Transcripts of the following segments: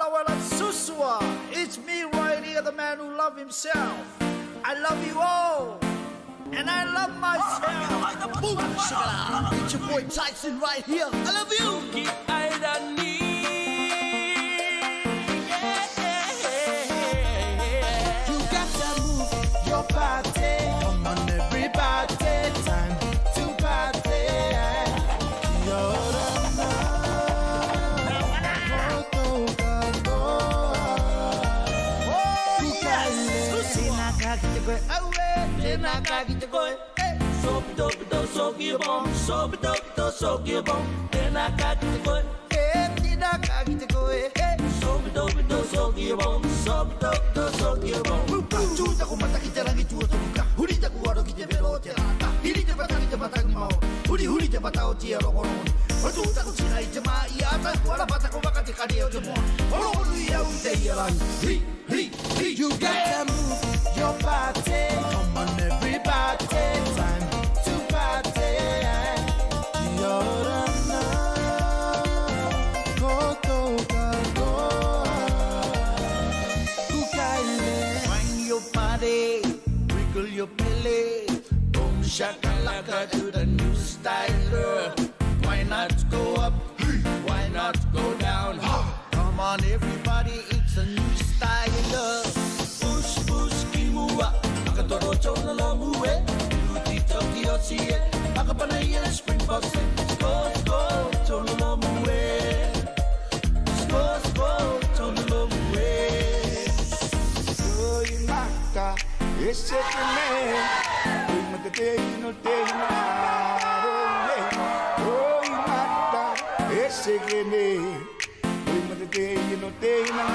wala wala susua. It's me right here, the man who loves himself. I love you all, and I love myself. Boom, shakala. It's your boy Tyson right here. I love you. You got to move your body. Come on, everybody, time to party. You got to move your body. Come on, everybody, time to party. Find your body, wiggle your belly. Boom shakalaka to the new style. Why not go up? Why not go down? Come on, everybody, it's a new style. Push, push, kimua. Akatoro chona lo mue. Beauty Tokyo see. Akapanaya spring boss. Go, go, chona lo mue. Go, go, chona lo mue. Oh, you maka, it's a man. We make a day, no day, no. Oh, you maka, it's a man. We make a day, no day, no.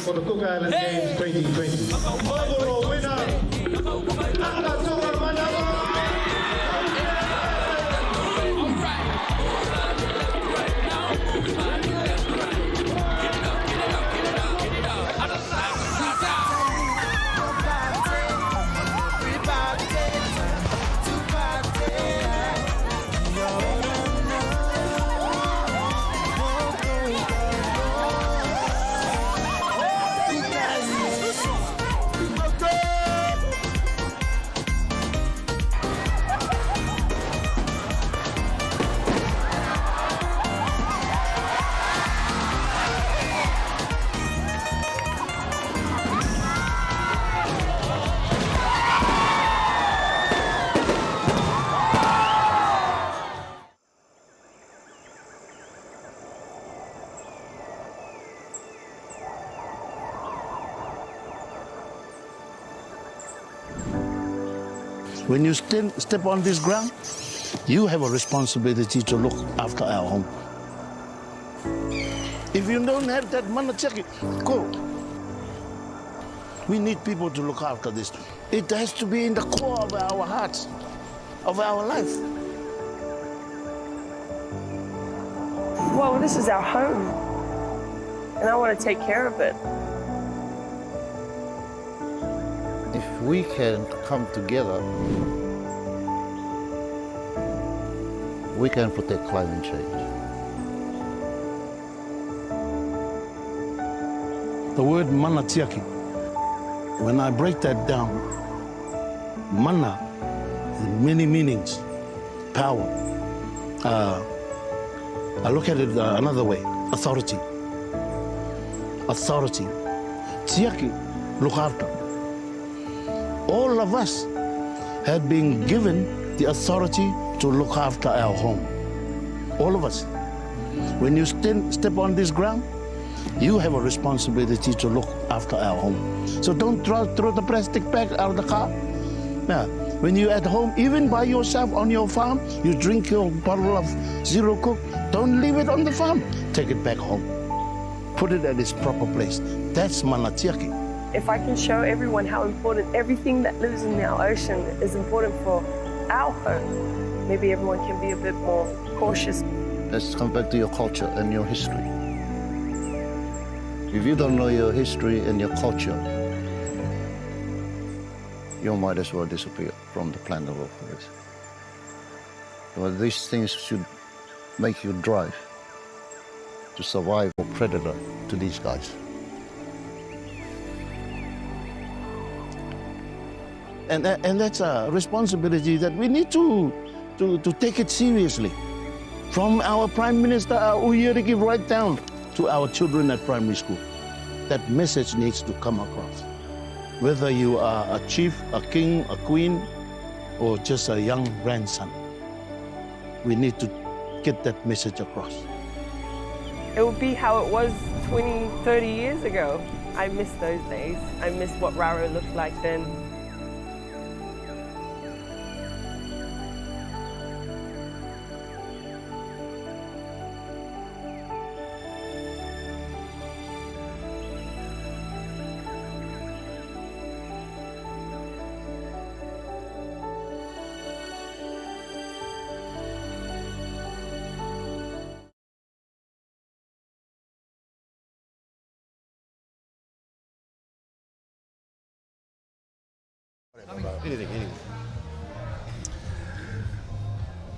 For the Cook Island Games 2020. Overall winner, When you step on this ground, you have a responsibility to look after our home. If you don't have that money, check it, go. We need people to look after this. It has to be in the core of our hearts, of our life. Well, this is our home, and I want to take care of it. If we can come together, we can protect climate change. The word mana tiaki, when I break that down, mana has many meanings, power. I look at it another way, authority. Authority. Tiaki look after. All of us have been given the authority to look after our home. All of us. When you step on this ground, you have a responsibility to look after our home. So don't throw the plastic bag out of the car. Yeah. When you're at home, even by yourself on your farm, you drink your bottle of Zero Coke, don't leave it on the farm. Take it back home. Put it at its proper place. That's mana tiaki. If I can show everyone how important everything that lives in our ocean is important for our home, maybe everyone can be a bit more cautious. Let's come back to your culture and your history. If you don't know your history and your culture, you might as well disappear from the planet of Earth. Well, these things should make you drive to survive a predator to these guys. And that's a responsibility that we need to take it seriously. From our Prime Minister, our Uyeriki, right down to our children at primary school. That message needs to come across. Whether you are a chief, a king, a queen, or just a young grandson, we need to get that message across. It will be how it was 20, 30 years ago. I miss those days. I miss what Raro looked like then. Anything.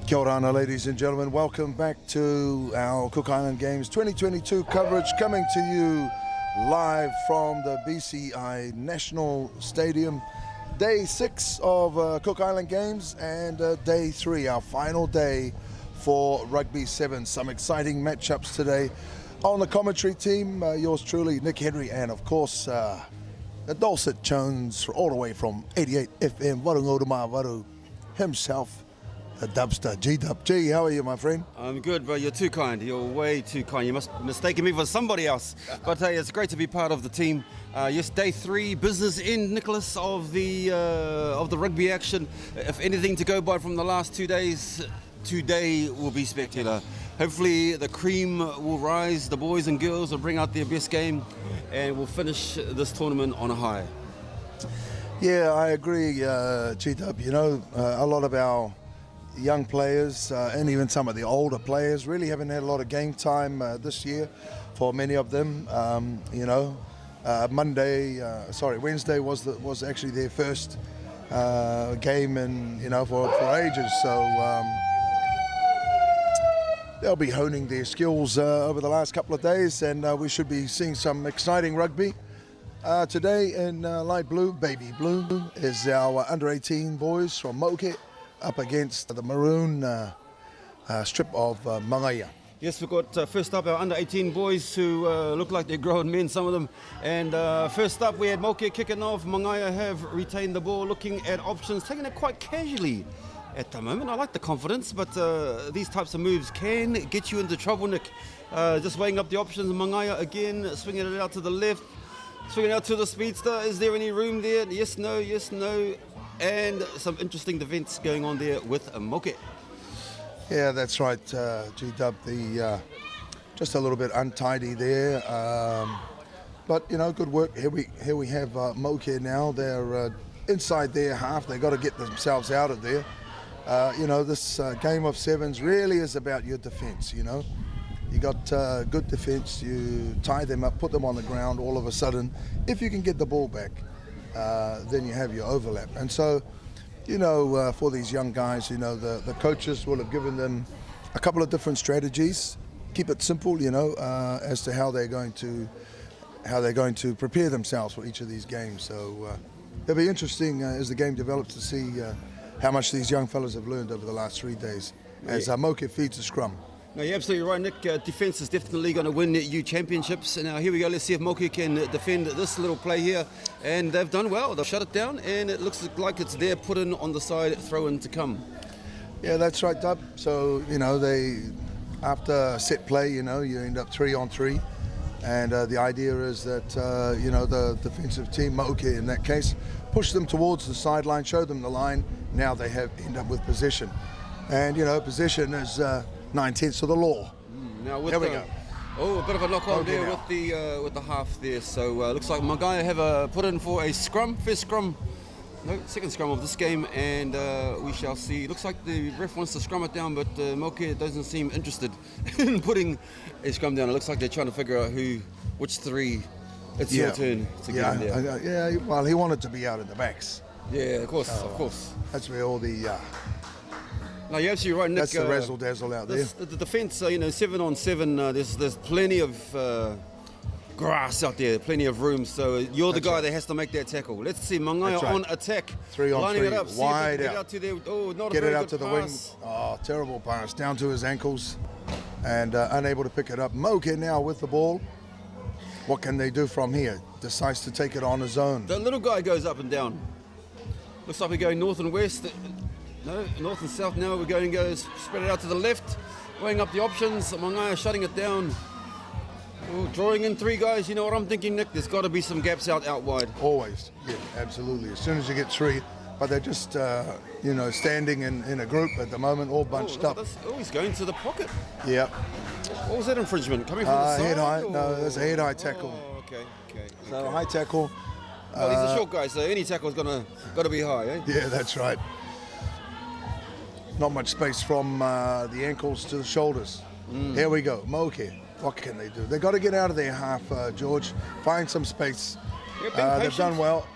Kia ora ana, ladies and gentlemen. Welcome back to our Cook Island Games 2022 coverage, coming to you live from the BCI National Stadium. Day 6 of Cook Island Games and day 3, our final day for Rugby 7. Some exciting matchups today. On the commentary team, yours truly, Nick Henry, and of course, the dulcet tones all the way from 88 FM, Warungo Waru himself, the dubster, G-Dub. G, how are you, my friend? I'm good, bro. You're too kind. You're way too kind. You must have mistaken me for somebody else. But hey, it's great to be part of the team. Yes, day 3, business in, Nicholas, of the rugby action. If anything to go by from the last 2 days, today will be spectacular. Hopefully the cream will rise, the boys and girls will bring out their best game, and we'll finish this tournament on a high. Yeah, I agree, G-Dub. You know, a lot of our young players and even some of the older players really haven't had a lot of game time this year for many of them. You know, Wednesday was actually their first game in, you know, for ages. So they'll be honing their skills over the last couple of days, and we should be seeing some exciting rugby. Today in light blue, baby blue, is our under-18 boys from Moke up against the maroon strip of Mangaya. Yes, we've got first up our under-18 boys who look like they're grown men, some of them. And first up we had Moke kicking off. Mangaya have retained the ball, looking at options, taking it quite casually at the moment. I like the confidence, but these types of moves can get you into trouble, Nick. Just weighing up the options. Mangaya again, swinging it out to the left, swinging out to the speedster. Is there any room there? Yes, no, yes, no. And some interesting defence going on there with Moke. Yeah, that's right, G-Dub. Just a little bit untidy there, but you know, good work. Here we have Moke now. They're inside their half. They've got to get themselves out of there. You know, this game of sevens really is about your defence. You know, you got good defence. You tie them up, put them on the ground. All of a sudden, if you can get the ball back, then you have your overlap. And so, you know, for these young guys, you know, the coaches will have given them a couple of different strategies. Keep it simple, you know, as to how they're going to prepare themselves for each of these games. So it'll be interesting as the game develops to see how much these young fellas have learned over the last 3 days as Moke feeds the scrum. No, you're absolutely right, Nick. Defence is definitely going to win you championships. And now here we go. Let's see if Moki can defend this little play here. And they've done well. They've shut it down, and it looks like it's there, put in on the side, throw in to come. Yeah, that's right, Dub. So, you know, after set play, you know, you end up 3-on-3. And the idea is that, you know, the defensive team, Moki in that case, push them towards the sideline, show them the line. Now they end up with possession. And, you know, possession is 9/10 of the law. Now with There we go. Oh, a bit of a knock on Okay, there now. with the half there. So looks like Magaya have put in for a scrum, first scrum, no, second scrum of this game, and we shall see. Looks like the ref wants to scrum it down, but Moki doesn't seem interested in putting a scrum down. It looks like they're trying to figure out which three. It's your turn to get in there. Yeah, well, he wanted to be out in the backs. Yeah, of course. That's where all the No, you're absolutely right, Nick. that's the razzle dazzle out there. The defence, you know, 7-on-7. There's plenty of grass out there, plenty of room. So you're the guy that has to make that tackle. Let's see, Mangaya right. on attack, 3-on-3, lining it up, wide see if out. get out to there. Oh, not Get a very it out good to the pass. wing. Oh, terrible pass down to his ankles, and unable to pick it up. Moke now with the ball. What can they do from here? Decides to take it on his own. The little guy goes up and down. Looks like we're going north and west. No, north and south now. We're going spread it out to the left, weighing up the options. Mangaya shutting it down. Oh, drawing in three guys. You know what I'm thinking, Nick? There's got to be some gaps out wide. Always, yeah, absolutely. As soon as you get three, but they're just, you know, standing in a group at the moment, all bunched up. Oh, he's going to the pocket. Yeah. What was that infringement? Coming from the side? Head high. Or? No, that's a head high tackle. Oh, okay. So high tackle. Well, he's a short guy, so any tackle's got to be high, eh? Yeah, that's right. Not much space from the ankles to the shoulders. Here we go. Moke. What can they do? They've got to get out of their half, George. Find some space. Yeah, they've done well.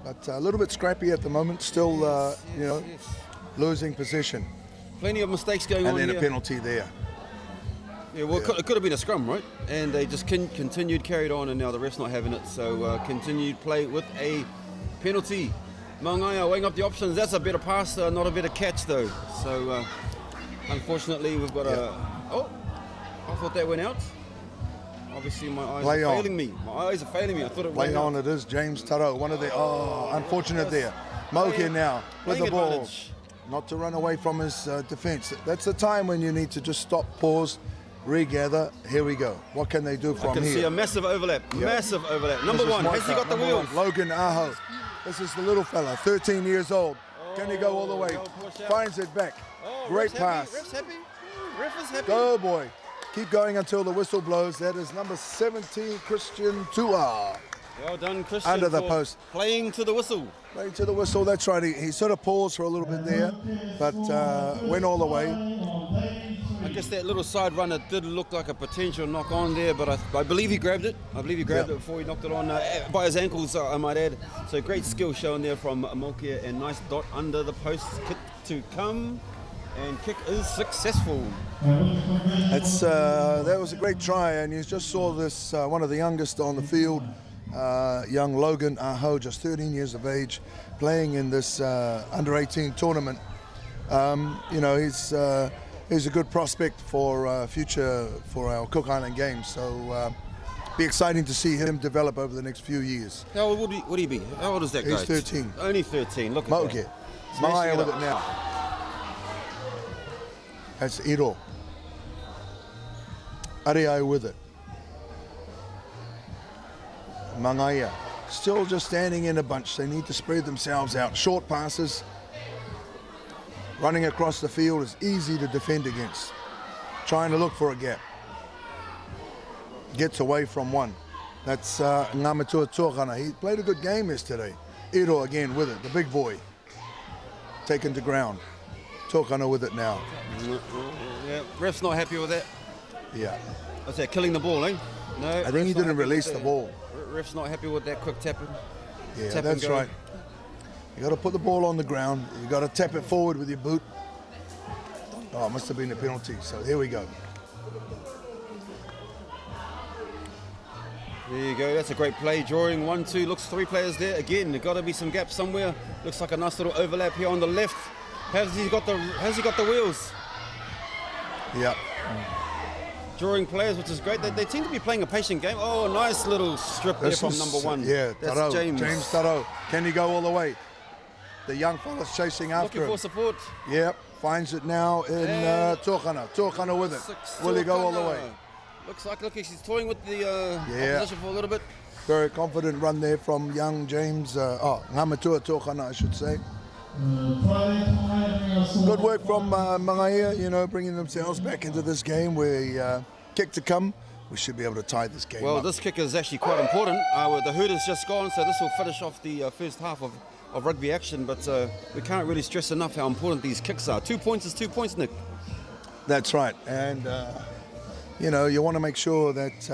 But a little bit scrappy at the moment. Still, you know, losing position. Plenty of mistakes going on And then here. a penalty there. Yeah, well, it could have been a scrum, right? And they just continued, carried on, and now the ref's not having it. So continued play with a penalty. Mangaya weighing up the options. That's a better pass, not a better catch, though. So unfortunately, we've got a... Oh, I thought that went out. Obviously, my eyes Play are on. failing me. My eyes are failing me. I thought it went Play out. on it is James Taro. One of the... Oh, unfortunate there. Moke now with Playing the ball. advantage. Not to run away from his defence. That's the time when you need to just stop, pause, regather. Here we go. What can they do I from can here? see a massive overlap. Massive overlap. Number This is one, has he Moika, got the number wheels? one, Logan Aho. This is the little fella, 13 years old. Can he go all the way? go push out. Finds it back. Oh, Great ref's pass. Happy. Ref's happy. Ref is happy. Go, boy. Keep going until the whistle blows. That is number 17, Christian Tua. Well done, Christian. Under the for post. Playing to the whistle. Right to the whistle, that's right. He sort of paused for a little bit there, but went all the way. I guess that little side runner did look like a potential knock on there, but I believe he grabbed it. I believe he grabbed it before he knocked it on by his ankles, I might add. So great skill shown there from Mokia, and nice dot under the post. Kick to come, and kick is successful. That was a great try, and you just saw this, one of the youngest on the field, young Logan Aho, just 13 years of age, playing in this under-18 tournament. You know, he's a good prospect for future for our Cook Island games. So be exciting to see him develop over the next few years. How old would he be? How old is that guy? He's 13. Only 13. Look at Okay, that. Maya Smashing with up. it now. That's Iro. Ariai with it. Mangaya. Still just standing in a bunch. They need to spread themselves out. Short passes. Running across the field is easy to defend against. Trying to look for a gap. Gets away from one. That's Ngamatua Tuakana. He played a good game yesterday. Iro again with it, the big boy. Taken to ground. Tuakana with it now. Yeah, ref's not happy with that. Yeah. What's that, killing the ball, eh? No. I think he ref's not didn't happy release with the that. ball. Ref's not happy with that quick tapping. Yeah, Tap and that's go. right. You got to put the ball on the ground. You got to tap it forward with your boot. Oh, it must have been a penalty. So here we go. There you go, that's a great play. Drawing 1-2, looks 3 players there. Again, there's got to be some gaps somewhere. Looks like a nice little overlap here on the left. Has he got the wheels? Yep. Drawing players, which is great. They seem to be playing a patient game. Oh, nice little strip there from number one. Yeah, that's Taro, James. James Taro. Can he go all the way? The young fella's chasing after Looking him. for support. Yep, finds it now in Tōkana. Tōkana with it. Will he go all the way? Look, he's toying with the opposition for a little bit. Very confident run there from young James, Ngamatua Tōkana, I should say. Good work from Mangaia, bringing themselves back into this game. We kick to come. We should be able to tie this game up. This kick is actually quite important. The herd has just gone, so this will finish off the first half of rugby action, but we can't really stress enough how important these kicks are. 2 points is 2 points, Nick. That's right, and you want to make sure that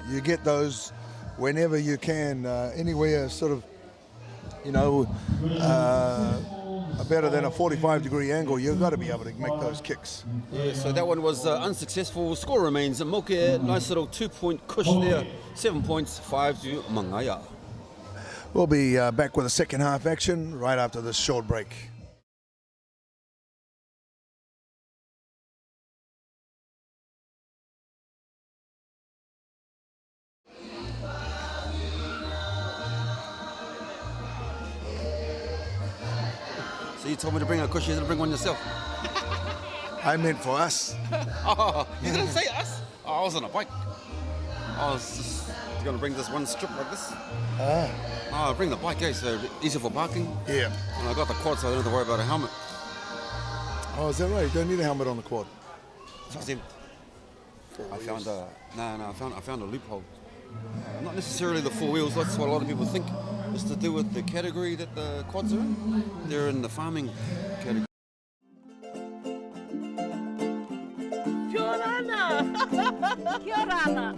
you get those whenever you can, anywhere sort of better than a 45-degree angle. You've got to be able to make those kicks. Yeah, so that one was unsuccessful. Score remains Moke, nice little 2-point cush there. 7 points, 5 to Mangaia. We'll be back with a second half action right after this short break. So you told me to bring a cush, you didn't bring one yourself. I meant for us. Oh, you didn't say us? Oh, I was on a bike. I was just going to bring this one strip like this. Oh, bring the bike, so easy for parking. Yeah. And I got the quad, so I don't have to worry about a helmet. Oh, is that right? You don't need a helmet on the quad. It's exempt. I found I found a loophole. Not necessarily the 4 wheels, that's what a lot of people think. It's to do with the category that the quads are in. They're in the farming category. Kia ora! Kia ora!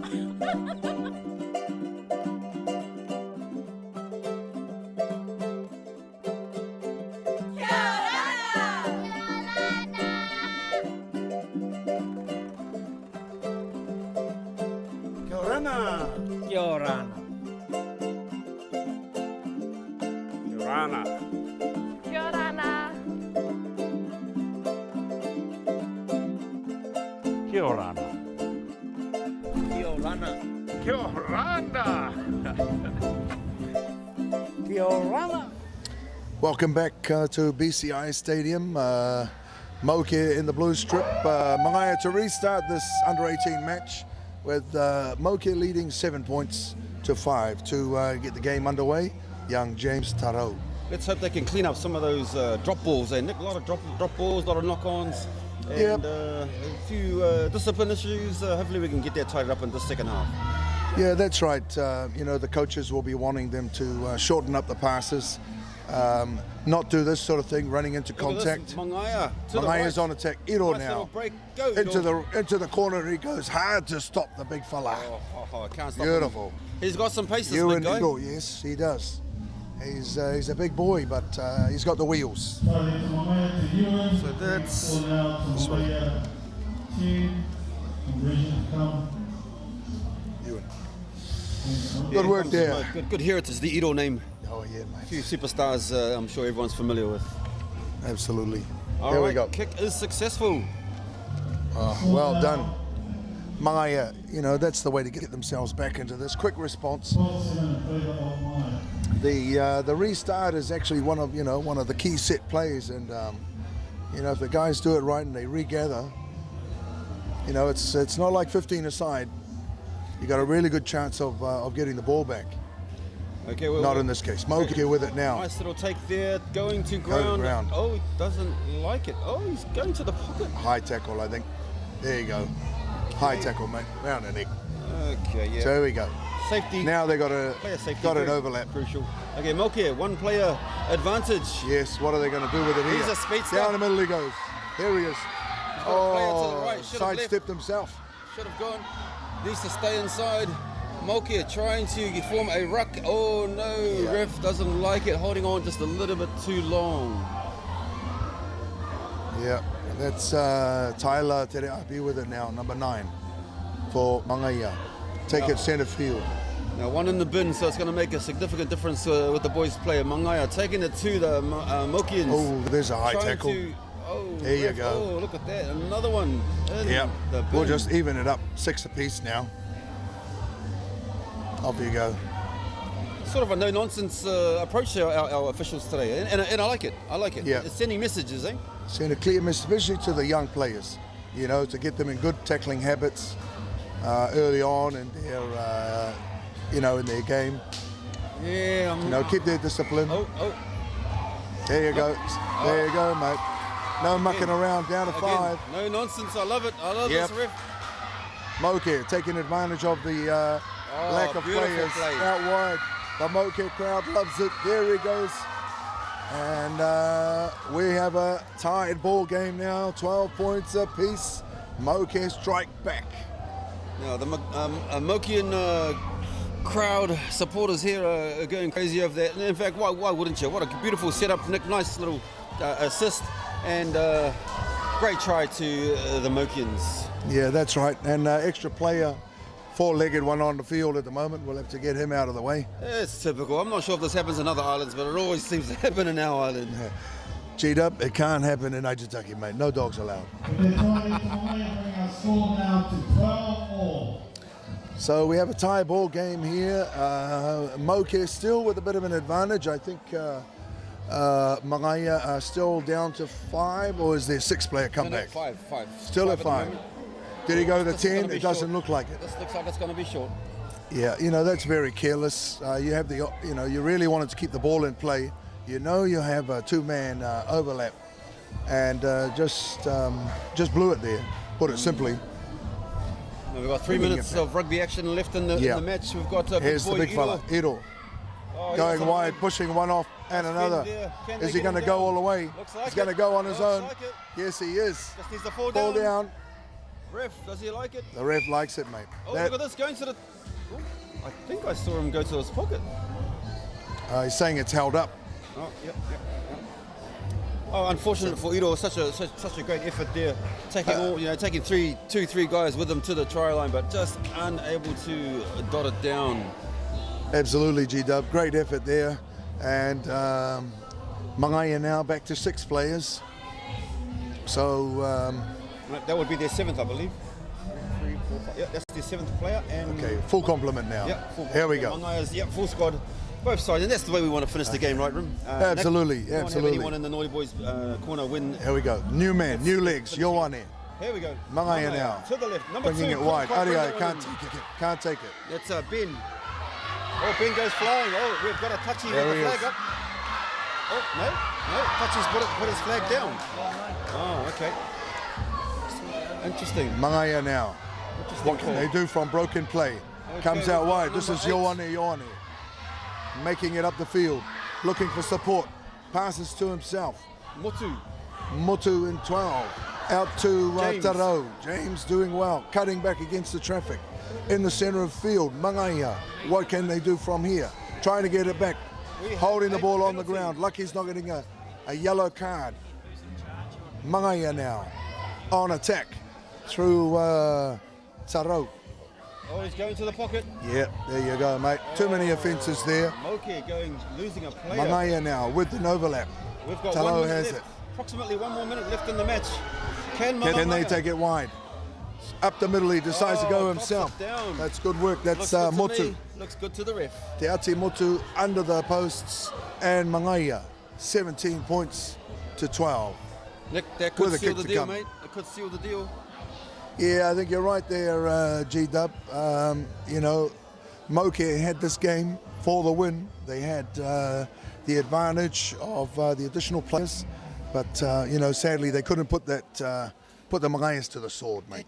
Yorana. Yorana. Yorana. Yorana. Yorana. Yorana. Welcome back to BCI Stadium. Moke in the blue strip. Mangaia to restart this under-18 match with Moke leading 7 points to 5 to get the game underway. Young James Taro. Let's hope they can clean up some of those drop balls. Nick, a lot of drop balls, a lot of knock-ons, and a few discipline issues. Hopefully we can get that tied up in the second half. Yeah, that's right. The coaches will be wanting them to shorten up the passes, not do this sort of thing, running into contact. Mangaia Mangaia's on attack. Iro nice now. break. Go, into the corner. He goes hard to stop the big fella. I can't stop Beautiful. him. He's got some pace, this You big and guy. Iro, yes, he does. He's a big boy, but he's got the wheels. So that's Good work there. Good heritage, the Iro name. Oh yeah, A mate. few superstars I'm sure everyone's familiar with. Absolutely. All There right, we go. kick is successful. Well done. Mangaia, that's the way to get themselves back into this. Quick response. The restart is actually one of the key set plays, and if the guys do it right and they regather, it's not like 15 aside. You got a really good chance of getting the ball back. Okay, well, Not in this case. Moke with it now. Nice little take there, going to Go to ground. ground. Oh, he doesn't like it. Oh, he's going to the pocket. High tackle, I think. There you go. High tackle, mate. Round the neck. Okay, yeah. So here we go. Safety. Now they got Player safety. an very overlap. Crucial. Okay, Moke, one player advantage. Yes, what are they going to do with it here? He's a speedster. Down the middle he goes. Here he is. got a player to the right, should have left. sidestepped himself. Should have gone. Needs to stay inside. Moke trying to form a ruck. Oh no, ref doesn't like it. Holding on just a little bit too long. Yeah, that's Tyler Tereapi with it now, number 9 for Mangaia. Take it centre field. Now one in the bin, so it's going to make a significant difference with the boys' player. Mangaia taking it to the Mokians. Oh, there's a high Trying tackle. Oh, there you go. Oh, look at that. Another one. Yeah, The we'll bin. just even it up 6 apiece now. Off you go. Sort of a no-nonsense approach to our officials today, and I like it. I like it. Yeah. It's sending messages, eh? Send a clear message, especially to the young players, you know, to get them in good tackling habits early on in their, you know, in their game. Yeah. You know, keep their discipline. Oh. There you go. There you go, mate. No mucking around, down to Again, 5. no nonsense. I love it. I love Yep. this ref. Moke taking advantage of the lack of beautiful players play. out wide. The Moke crowd loves it. There he goes. And we have a tied ball game now, 12 points apiece. Moke strike back. Now the Mokian crowd supporters here are going crazy over that. And in fact, why wouldn't you? What a beautiful setup, Nick. Nice little assist and great try to the Mokians. Yeah, that's right. And extra player, 4-legged one on the field at the moment. We'll have to get him out of the way. It's typical. I'm not sure if this happens in other islands, but it always seems to happen in our island. Yeah. G'd up, it can't happen in Aitutaki, mate. No dogs allowed. So we have a tie ball game here. Moke still with a bit of an advantage. I think Mangaya are still down to 5, or is there 6-player comeback? Five. Still at 5. Did he go to This is gonna 10? be It doesn't short. look like it. This looks like it's going to be short. Yeah, you know, that's very careless. You have the, you know, you really wanted to keep the ball in play. You know, you have a 2-man overlap, and just blew it there. Put it simply. Now we've got 3 minutes of rugby action left in the match. We've got Here's the big fella, Iro, going wide, pushing one off and another. Is he going to go all the way? He's going to go on his own. Yes, he is. Just needs to fall Fall down. Ref, does he like it? The ref likes it, mate. Oh, look at this, going to the... Oh, I think I saw him go to his pocket. He's saying it's held up. Oh, yep. Oh, unfortunate for Iro. Such a great effort there, taking two, three guys with him to the try line, but just unable to dot it down. Absolutely, G-Dub. Great effort there. And Mangaya now back to 6 players. So... that would be their 7th, I believe. 3, 4, 5. Yeah, that's their 7th player. And okay, full complement now. Yeah, full Here we go. Mangaya's, full squad. Both sides, and that's the way we want to finish the game, right, Rim? Absolutely, Nick, absolutely. Anyone in the Naughty Boys corner win? Here we go. New man, new legs. You're on there. Here we go. Mangaya now. To the left. Number Bringing 2. it wide. Can't Aria can't take it. Can't take it. That's Ben. Oh, Ben goes flying. Oh, we've got a touchy with the flag up. Oh, no. Touchy's put his flag down. Oh, okay. Interesting. Mangaya now. What can they do from broken play? Okay, Comes out wide. number This is 8. Ioane. Making it up the field. Looking for support. Passes to himself. Motu in 12. Out to James. Taro. James doing well. Cutting back against the traffic. In the center of field. Mangaya. What can they do from here? Trying to get it back. Holding the ball on the ground. Lucky's not getting a yellow card. Mangaya now. On attack. Through Taro. Oh, he's going to the pocket. Yeah, there you go, mate. Too many offences there. Moke losing a player. Mangaya now with an overlap. We've got Taro 1 minute has left. it. Approximately 1 more minute left in the match. Can they take it wide? Up the middle, he decides to go himself. Down. That's good work. That's Looks good to Motu. me. Looks good to the ref. Te Ati Motu under the posts, and Mangaya 17 points to 12. Nick, that could With a seal kick the to deal, come. mate. It could seal the deal. Yeah, I think you're right there, G-Dub. You know, Moke had this game for the win. They had the advantage of the additional players, but you know, sadly they couldn't put the Mangayas to the sword, mate.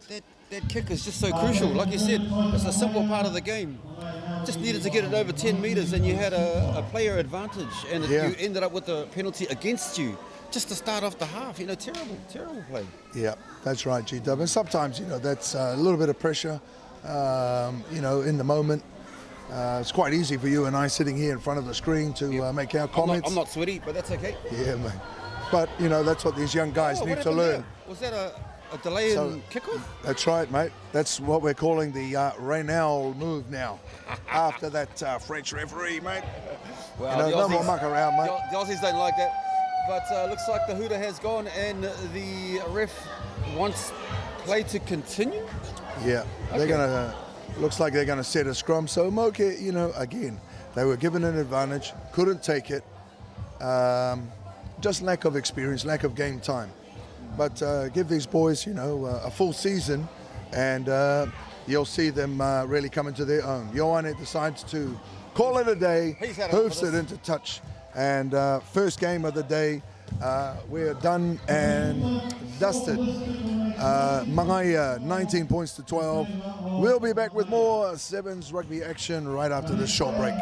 That kick is just so crucial. Like you said, it's a simple part of the game. Just needed to get it over 10 metres and you had a player advantage, and you ended up with a penalty against you. Just to start off the half, you know, terrible play. Yeah, that's right, G-Dub. And sometimes, you know, that's a little bit of pressure, you know, in the moment. It's quite easy for you and I sitting here in front of the screen to make our comments. I'm not sweaty, but that's okay. Yeah, mate. But, you know, that's what these young guys need to learn. There? Was that a delay in kickoff? That's right, mate. That's what we're calling the Reynal move now. After that French referee, mate. Well, you know, no more muck around, mate. The Aussies don't like that. but looks like the hooter has gone and the ref wants play to continue. Yeah, they're gonna. Looks like they're gonna set a scrum. So Moke, you know, again, they were given an advantage, couldn't take it. Just lack of experience, lack of game time. But give these boys, you know, a full season, and you'll see them really come into their own. Ioane decides to call it a day, hoofs it into touch, and first game of the day, we're done and dusted. Mangaia 19 points to 12. We'll be back with more Sevens rugby action right after this short break.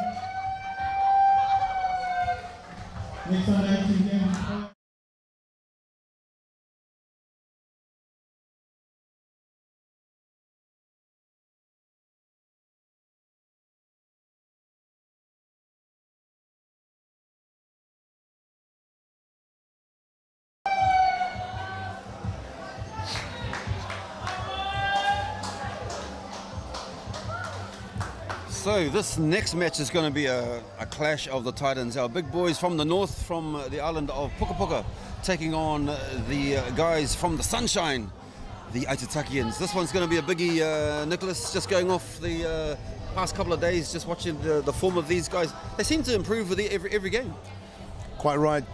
So this next match is going to be a clash of the Titans. Our big boys from the north, from the island of Puka Puka, taking on the guys from the sunshine, the Aitutakians. This one's going to be a biggie, Nicholas, just going off the past couple of days, just watching the form of these guys. They seem to improve with every game. Quite right,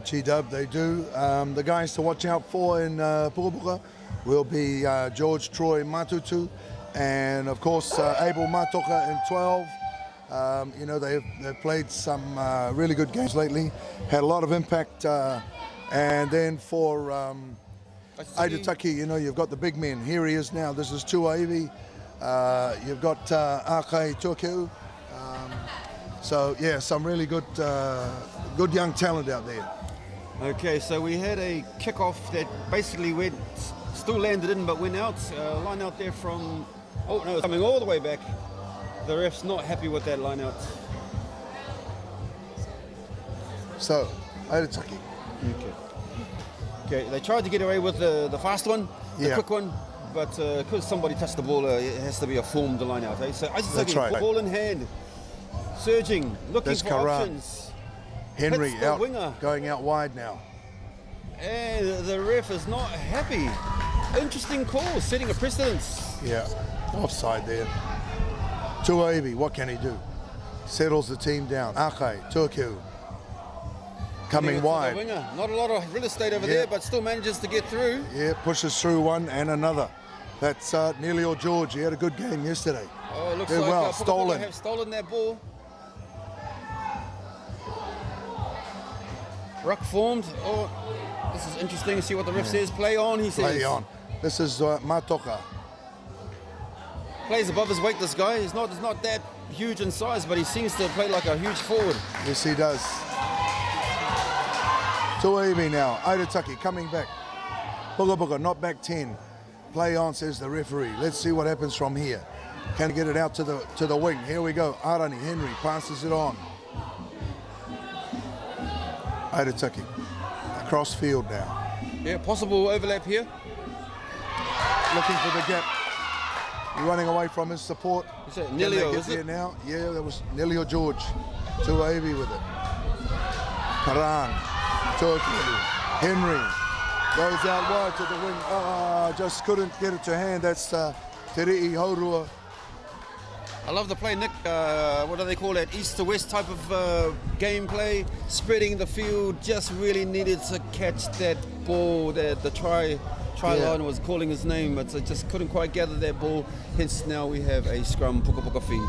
G-Dub, they do. The guys to watch out for in Puka Puka will be George Troy Matutu, and of course Abel Matoka in 12. You know, they've played some really good games lately, had a lot of impact. And then for Aitutaki, you know, you've got the big men. Here he is now. This is Tuaivi. You've got Akai Tuakeu. So yeah, some really good good young talent out there. Okay, so we had a kickoff that basically went, still landed in, but went out. Line out there from, oh no, it's coming all the way back. The ref's not happy with that line out. So, Aitutaki. Okay, they tried to get away with the fast one, the Yeah. quick one, but because somebody touched the ball, it has to be a formed line out. Eh? So That's right. ball in hand, surging, looking There's for Karan. options. Henry Hits the out, winger. going out wide now. And the ref is not happy. Interesting call, setting a precedence. Yeah, offside there. Tuaivi, what can he do? Settles the team down. Akai, Tuakeu, coming Getting it to the wide. winger. Not a lot of real estate over Yeah. there, but still manages to get through. Yeah, pushes through one and another. That's Neilio George. He had a good game yesterday. Oh, looks Did like well, Puka Puka stolen. have stolen that ball. Ruck formed. Oh, this is interesting. See what the ref says. Play on, he says. Play on. This is Matoka. Plays above his weight, this guy. He's not that huge in size, but he seems to play like a huge forward. Yes, he does. Tuaivi now. Aitutaki coming back. Puka Puka, not back 10. Play on, says the referee. Let's see what happens from here. Can he get it out to the wing? Here we go. Arani Henry passes it on. Aitutaki across field now. Yeah, possible overlap here. Looking for the gap. Running away from his support. Is that Can Neilio, they get is there it? now? Yeah, that was Neilio George. Tuaivi with it. Karan. Tuakeu. Henry. Goes out wide to the wing. Just couldn't get it to hand. That's Teri'i Haurua. I love the play, Nick. What do they call it? East to west type of gameplay. Spreading the field. Just really needed to catch that ball. The try line was calling his name, but just couldn't quite gather that ball. Hence now we have a scrum Puka Puka feed.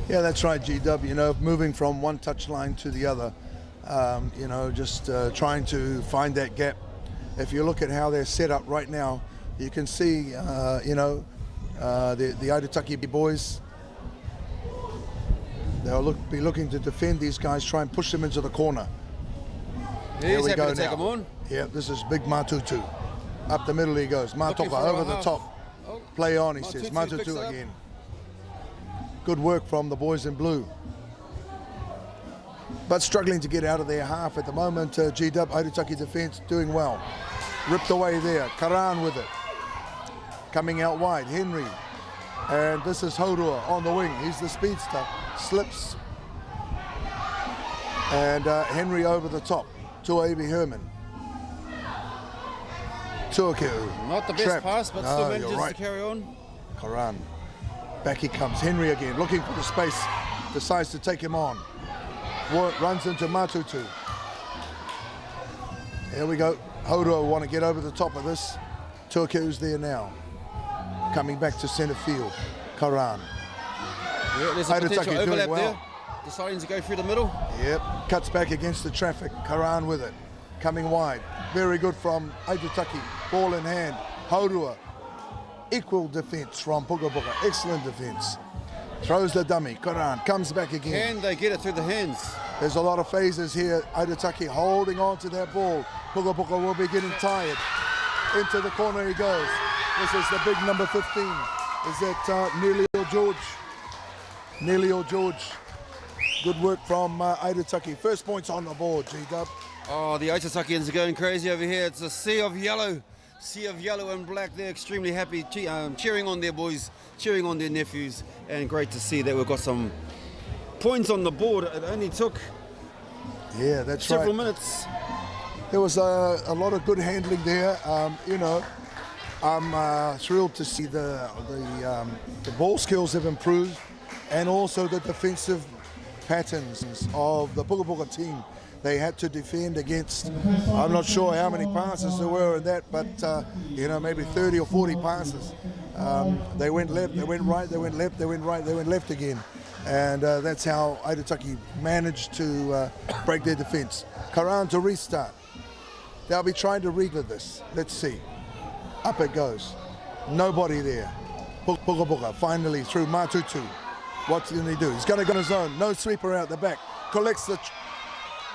Yeah, that's right, GW. You know, moving from one touch line to the other. You know, just trying to find that gap. If you look at how they're set up right now, you can see, you know, the Aitutaki boys. They'll be looking to defend these guys, try and push them into the corner. Here He's we happy go to take now. him on. Yeah, this is Big Matutu. Up the middle he goes. Looking Matoka for a over the half. top. Oh, Play on, he says. Matutu picks it Matutu up. again. Good work from the boys in blue. But struggling to get out of their half at the moment. G-Dub, Aitutaki defence doing well. Ripped away there. Karan with it. Coming out wide. Henry. And this is Haurua on the wing. He's the speedster. Slips. And Henry over the top. Tuaevi Herman. Tuakeu. Not the best Trapped. pass, but No, still you're manages right. to carry on. Karan. Back he comes. Henry again, looking for the space. Decides to take him on. Runs into Matutu. Here we go. Hodo want to get over the top of this. Tuakeu's there now. Coming back to centre field. Karan. Yeah, there's a Aitutaki potential doing overlap well. there. Deciding to go through the middle. Yep, cuts back against the traffic. Karan with it. Coming wide. Very good from Aitutaki. Ball in hand. Haurua. Equal defence from Puka Puka. Excellent defence. Throws the dummy. Karan comes back again. Can they get it through the hands? There's a lot of phases here. Aitutaki holding on to that ball. Puka Puka will be getting tired. Into the corner he goes. This is the big number 15. Is that Nelio George? Nelio George. Good work from Aitutaki. First points on the board, G-Dub. Oh, the Aitutakians are going crazy over here. It's a sea of yellow and black. They're extremely happy, cheering on their boys, cheering on their nephews, and great to see that we've got some points on the board. It only took several minutes. There was a lot of good handling there. You know, I'm thrilled to see the ball skills have improved, and also the defensive patterns of the Puka Puka team. They had to defend against, I'm not sure how many passes there were in that, but you know, maybe 30 or 40 passes. They went left, they went right, they went left, they went right, they went left again. And that's how Aitutaki managed to break their defense. Karan to restart. They'll be trying to read this. Let's see. Up it goes. Nobody there. Puka Puka finally through Matutu. What's he going to do? He's going to go in his zone. No sweeper out the back. Collects the...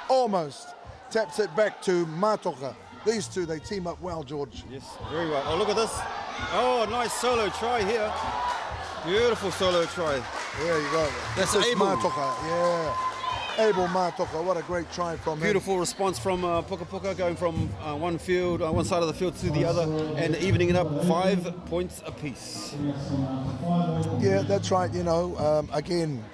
Almost. Taps it back to Matoka. These two, they team up well, George. Yes, very well. Oh, look at this. Oh, nice solo try here. Beautiful solo try. There you go. That's This is Abel. Matoka, yeah. Abel Matoka, what a great try from him. Beautiful response from Puka Puka, going from one side of the field to the other, and evening it up 5 points apiece. Yeah, that's right. You know, again,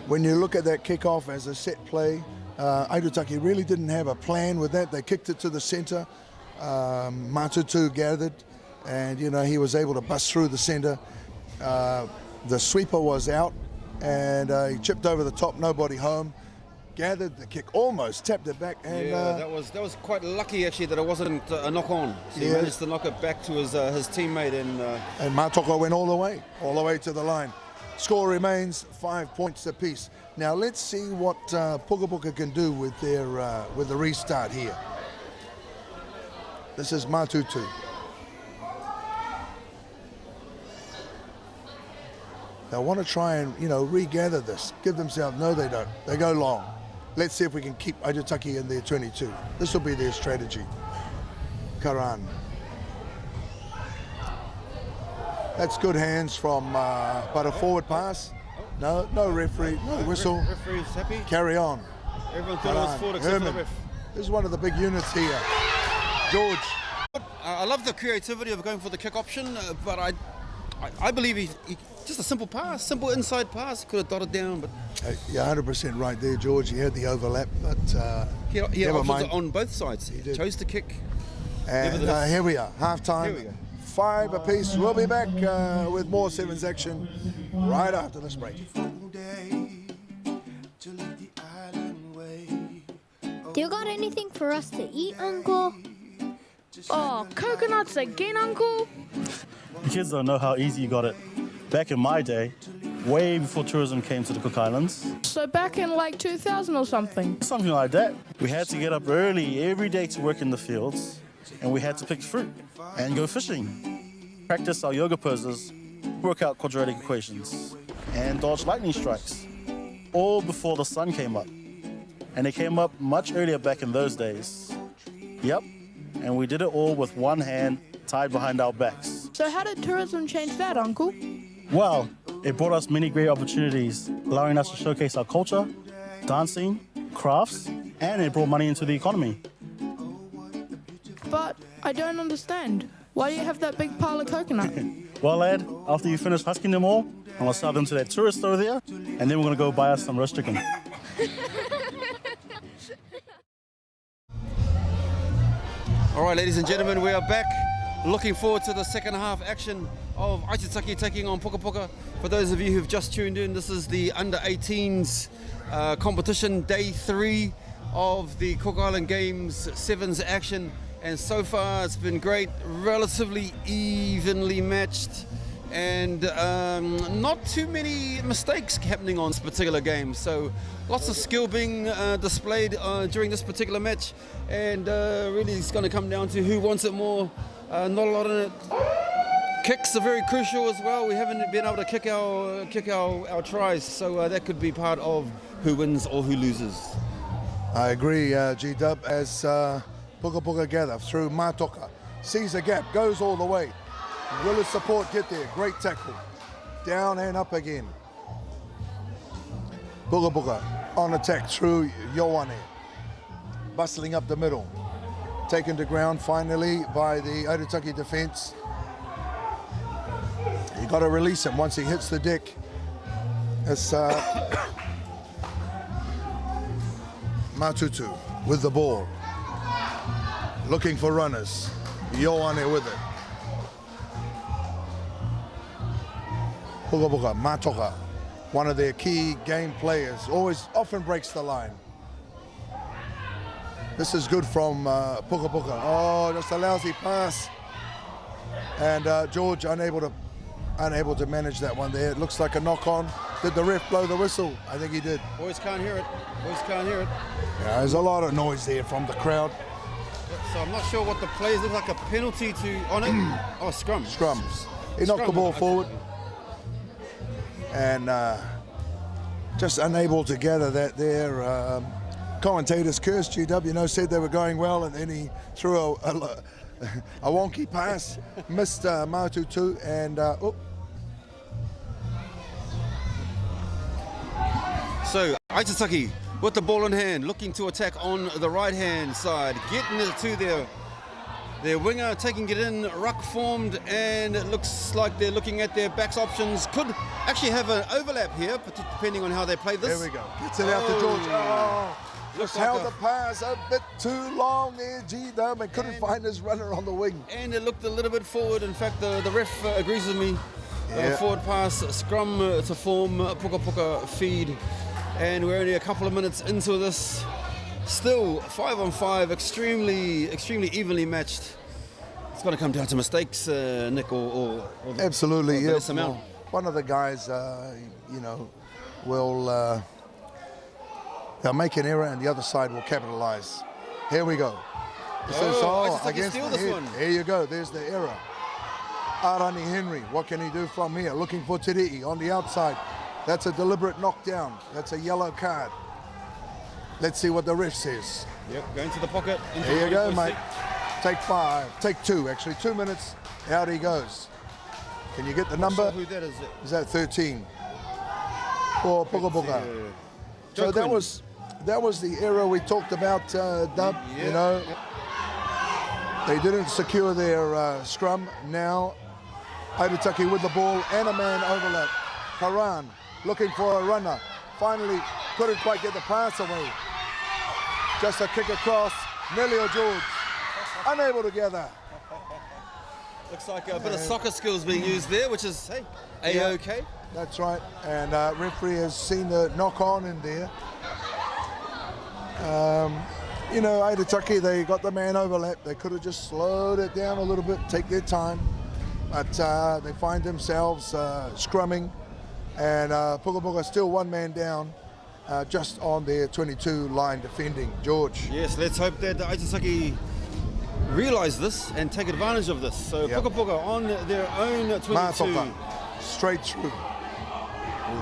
when you look at that kickoff as a set play, Aitutaki really didn't have a plan with that. They kicked it to the centre. Matutu gathered, and you know, he was able to bust through the centre. The sweeper was out, and he chipped over the top, nobody home. Gathered the kick, almost tapped it back, and yeah, that was quite lucky actually that it wasn't a knock on. So he Yeah. managed to knock it back to his teammate, and Matoka went all the way to the line. Score remains 5 points apiece. Now let's see what Puka Puka can do with the restart here. This is Matutu. They want to try and, you know, regather this, give themselves. No, they don't. They go long. Let's see if we can keep Aitutaki in their 22. This will be their strategy. Karan. That's good hands from, but a forward pass. No referee, no whistle. Referee's happy. Carry on. Everyone thought it was forward except for the Herman. ref. This is one of the big units here. George. I love the creativity of going for the kick option, but I believe he just a simple pass, simple inside pass, could have dotted down, but You're 100% right there, George. He had the overlap, but he had never options mind. on both sides. He did. chose to kick. And Nevertheless. here we are, half-time. Here we go. 5 apiece. We'll be back with more Sevens action right after this break. Do you got anything for us to eat, Uncle? Oh, coconuts again, Uncle? The kids don't know how easy you got it. Back in my day, way before tourism came to the Cook Islands, So back in like 2000 or something. something like that, we had to get up early every day to work in the fields, and we had to pick fruit and go fishing, practice our yoga poses, work out quadratic equations, and dodge lightning strikes, all before the sun came up. And it came up much earlier back in those days. Yep, and we did it all with one hand tied behind our backs. So how did tourism change that, Uncle? Well, it brought us many great opportunities, allowing us to showcase our culture, dancing, crafts, and it brought money into the economy. But I don't understand. Why do you have that big pile of coconut? Well, lad, after you finish husking them all, I'm gonna sell them to that tourist over there, and then we're gonna go buy us some roast chicken. All right, ladies and gentlemen, we are back. Looking forward to the second half action of Aitutaki taking on Puka Puka. For those of you who've just tuned in, this is the under-18s competition, day 3 of the Cook Island Games Sevens action. And so far it's been great, relatively evenly matched, and not too many mistakes happening on this particular game. So lots of skill being displayed during this particular match, and really it's going to come down to who wants it more. Not a lot in it. Kicks are very crucial as well. We haven't been able to kick our tries, so that could be part of who wins or who loses. I agree, G-Dub, as Puka Puka gather through Matoka. Sees a gap, goes all the way. Will his support get there? Great tackle. Down and up again. Puka Puka on attack through Ioane. Bustling up the middle. Taken to ground finally by the Aitutaki defence. You got to release him once he hits the deck. It's Matutu with the ball. Looking for runners. Ioane with it. Puka Puka, Matoka, one of their key game players, often breaks the line. This is good from Puka Puka. Oh, just a lousy pass. And George unable to manage that one there. It looks like a knock-on. Did the ref blow the whistle? I think he did. Boys can't hear it. Boys can't hear it. Yeah, there's a lot of noise there from the crowd. So I'm not sure what the plays look like. A penalty to on it. Oh, scrum. Scrums. He knocked the ball forward. And just unable to gather that there. Commentators cursed GW, said they were going well, and then he threw a wonky pass, missed Matutu, and So Aitutaki with the ball in hand, looking to attack on the right-hand side, getting it to their winger, taking it in, ruck formed, and it looks like they're looking at their backs options. Could actually have an overlap here, depending on how they play this. There we go. Gets it out to George. Oh, just held the pass a bit too long there, G-Dub, and couldn't find his runner on the wing. And it looked a little bit forward. In fact, the ref agrees with me. Forward pass, scrum to form, Puka Puka feed. And we're only a couple of minutes into this. Still 5-on-5, extremely evenly matched. It's going to come down to mistakes, Nick, or absolutely, yeah. Well, one of the guys, will they'll make an error, and the other side will capitalise. Here we go. Against the head. Here you go. There's the error. Arani Henry, what can he do from here? Looking for Tiriti on the outside. That's a deliberate knockdown. That's a yellow card. Let's see what the ref says. Yep, going to the pocket. Here you go, mate. Take 2, actually. 2 minutes, out he goes. Can you get the number? Who that is? Is that 13? For Puka Puka. So that was the error we talked about, Dub. They didn't secure their scrum. Now Aitutaki with the ball and a man overlap. Karan looking for a runner. Finally couldn't quite get the pass away. Just a kick across. Nelly or George unable to gather. Looks like a bit of soccer skills being used there, which is A-OK. That's right. And referee has seen the knock on in there. Aitutaki, they got the man overlap. They could have just slowed it down a little bit, take their time. But they find themselves scrumming. And Puka Puka still one man down, just on their 22 line defending. George. Yes, let's hope that the Aitutaki realise this and take advantage of this. So Puka Puka on their own 22. Matoka, straight through.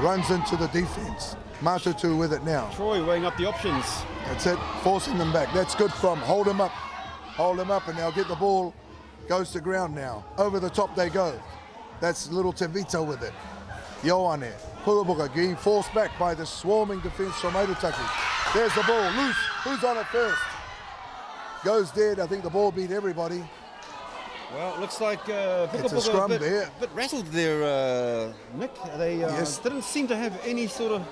Runs into the defence. Matutu with it now. Troy weighing up the options. That's it, forcing them back. That's good from hold him up, and they'll get the ball. Goes to ground now. Over the top they go. That's little Tevita with it. Ioane, Puka Puka getting forced back by the swarming defence from Aitutaki. There's the ball, loose. Who's on it first? Goes dead. I think the ball beat everybody. Well, it looks like Puka It's a scrum there. A bit rattled there, Nick. They didn't seem to have any sort of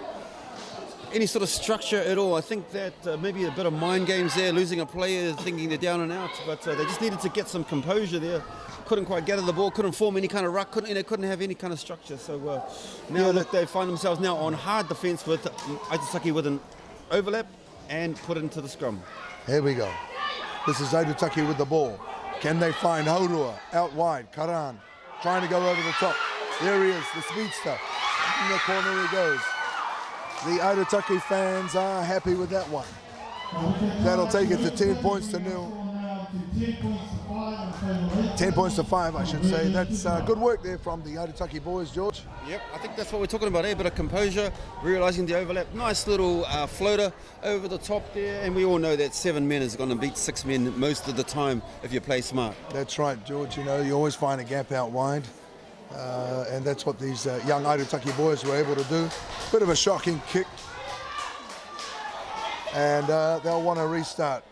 any sort of structure at all. I think that maybe a bit of mind games there, losing a player, thinking they're down and out, but they just needed to get some composure there. Couldn't quite gather the ball, couldn't form any kind of ruck, couldn't have any kind of structure. So now look, they find themselves now on hard defence with Aitutaki with an overlap and put into the scrum. Here we go. This is Aitutaki with the ball. Can they find Haurua out wide? Karan trying to go over the top. There he is, the speedster. In the corner he goes. The Aitutaki fans are happy with that one. That'll take it to 10 points to 0. 10 points to 5, I should say. That's good work there from the Aitutaki boys, George. Yep, I think that's what we're talking about here, a bit of composure, realising the overlap. Nice little floater over the top there, and we all know that 7 men is going to beat 6 men most of the time if you play smart. That's right, George. You know, you always find a gap out wide, and that's what these young Aitutaki boys were able to do. Bit of a shocking kick, and they'll want to restart.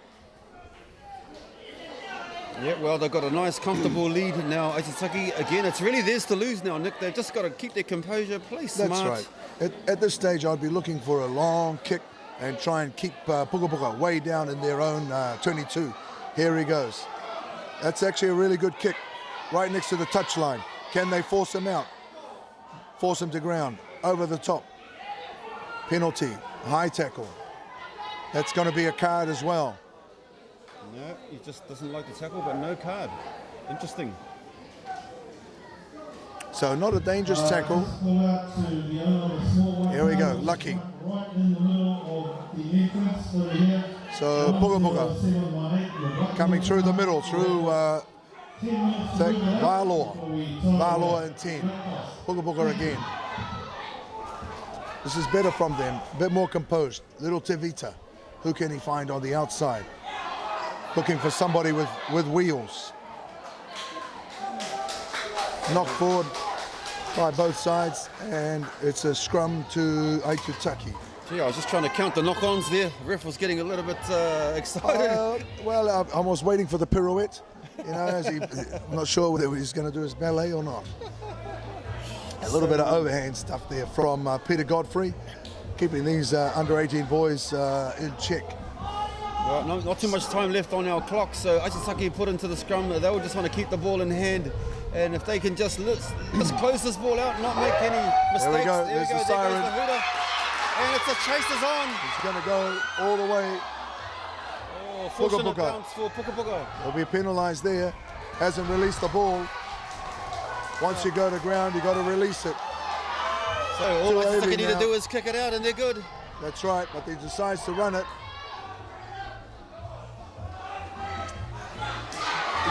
Yeah, well, they've got a nice, comfortable lead now. Aitutaki, again, it's really theirs to lose now, Nick. They've just got to keep their composure, play smart. That's right. At this stage, I'd be looking for a long kick and try and keep Puka Puka way down in their own 22. Here he goes. That's actually a really good kick, right next to the touchline. Can they force him out? Force him to ground, over the top. Penalty, high tackle. That's going to be a card as well. No, he just doesn't like the tackle, but no card. Interesting. So not a dangerous tackle. Here we go, lucky. So Puka Puka coming through the middle, through Valoa and 10. Puka Puka again. This is better from them, a bit more composed. Little Tevita, who can he find on the outside? Looking for somebody with wheels. Knocked forward by both sides, and it's a scrum to Aitutaki. Yeah, I was just trying to count the knock-ons there. The ref was getting a little bit excited. Well, I was waiting for the pirouette. You know, I'm not sure whether he's going to do his ballet or not. A little bit of overhand stuff there from Peter Godfrey, keeping these under-18 boys in check. Well, not too much time left on our clock, so Aitutaki put into the scrum. They will just want to keep the ball in hand, and if they can just let's close this ball out, not make any mistakes. There we go. There There's we go. the siren. There goes the hooter, and it's a chasers on. He's going to go all the way. Oh, fortunate Puka Puka. bounce for Puka Puka. He'll be penalised there. Hasn't released the ball. Once you go to ground, you got to release it. So all Aitutaki need to do is kick it out, and they're good. That's right, but he decides to run it.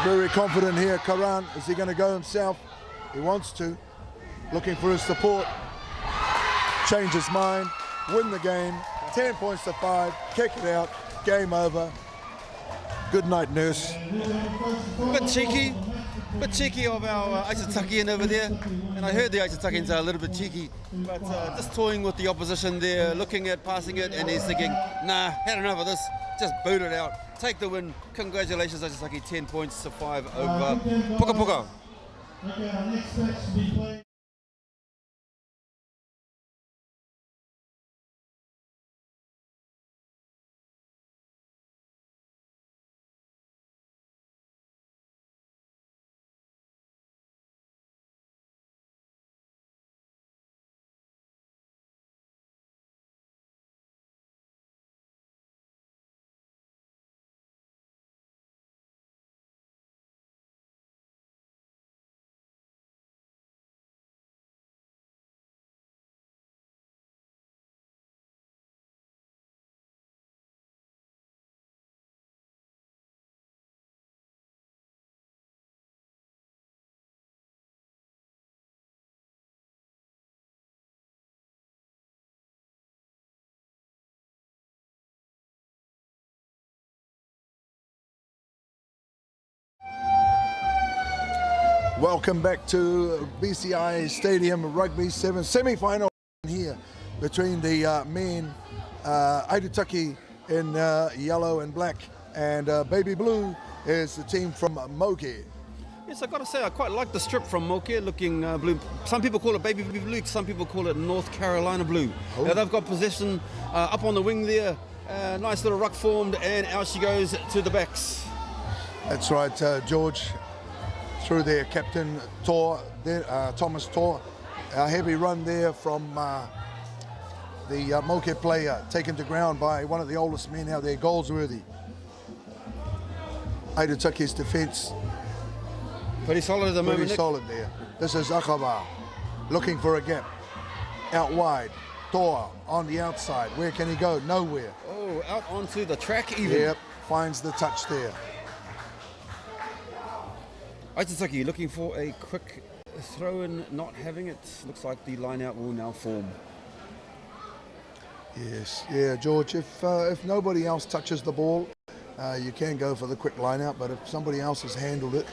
Very confident here, Karan. Is he going to go himself? He wants to. Looking for his support. Change his mind. Win the game. 10 points to 5. Kick it out. Game over. Good night, nurse. Bit cheeky of our Aitutakian over there. And I heard the Aitutakians are a little bit cheeky, but just toying with the opposition there, looking at passing it, and he's thinking, nah, had enough of this. Just boot it out. Take the win. Congratulations, Aitutaki. 10 points to 5 over Puka Puka. Okay, our next match to be played. Welcome back to BCI Stadium Rugby 7 semi-final here between the men Aitutaki in yellow and black, and baby blue is the team from Moke. Yes, I got to say, I quite like the strip from Moke, looking blue. Some people call it baby blue, some people call it North Carolina blue. Oh. Now they've got possession up on the wing there. Nice little ruck formed, and out she goes to the backs. That's right, George. Through there, Captain Tor, Thomas Tor. A heavy run there from the Moke player, taken to ground by one of the oldest men out there, Goldsworthy. Aitutaki's defence. Pretty solid at the moment, Pretty Nick. solid there. This is Akaba looking for a gap. Out wide. Tor on the outside. Where can he go? Nowhere. Oh, out onto the track even. Yep, finds the touch there. Aitutaki looking for a quick throw in, not having it. Looks like the line out will now form. Yes, yeah, George, if nobody else touches the ball, you can go for the quick line out, but if somebody else has handled it,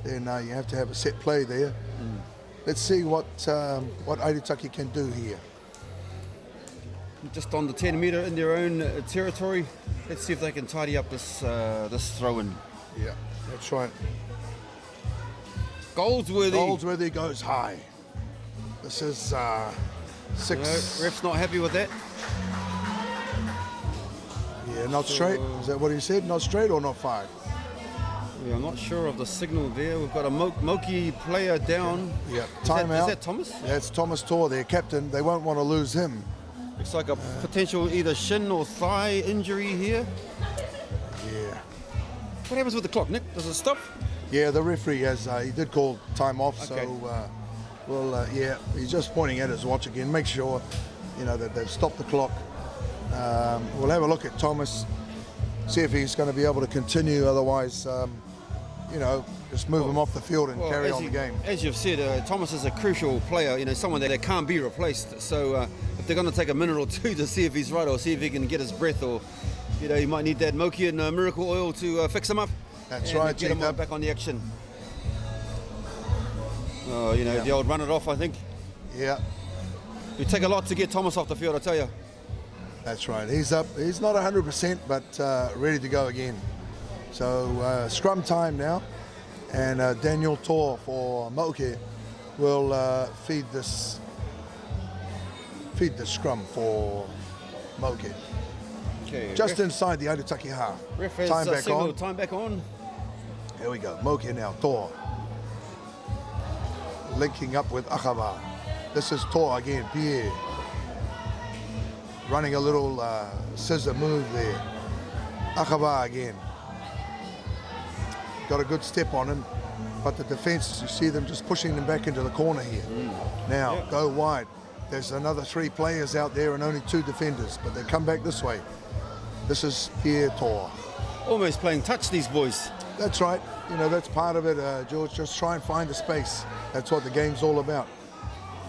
then you have to have a set play there. Let's see what Aitutaki can do here. Just on the 10 metre in their own territory. Let's see if they can tidy up this this throw-in. Yeah, that's right. Goldsworthy goes high. This is 6. No, ref's not happy with that. Yeah, not straight. Is that what he said? Not straight or not 5? Yeah, I'm not sure of the signal there. We've got a Moki player down. Yeah, timeout. Is that Thomas? Yeah, it's Thomas Tor, their captain. They won't want to lose him. Looks like a potential either shin or thigh injury here. Yeah. What happens with the clock, Nick? Does it stop? Yeah, the referee has, he did call time off, Okay. so, yeah, he's just pointing at his watch again. Make sure, that they've stopped the clock. We'll have a look at Thomas, see if he's going to be able to continue. Otherwise, just move him off the field and carry on the game. As you've said, Thomas is a crucial player, someone that can't be replaced. So if they're going to take a minute or two to see if he's right or see if he can get his breath, or, he might need that Moki and miracle oil to fix him up. That's and right, get him right back on the action. The old run it off, I think. Yeah. It would take a lot to get Thomas off the field, I tell you. That's right. He's up. He's not 100%, but ready to go again. So scrum time now, and Daniel Tor for Moke will feed the scrum for Moke. Okay. Just inside the Aitutaki half. Ref has Time back signaled on. time back on. Here we go. Moke now. Tor linking up with Akaba. This is Tor again. Pierre running a little scissor move there. Akaba again. Got a good step on him, but the defence, you see them just pushing them back into the corner here. Now, go wide. There's another 3 players out there and only 2 defenders, but they come back this way. This is Pierre Tor. Almost playing touch, these boys. That's right. That's part of it, George. Just try and find a space. That's what the game's all about.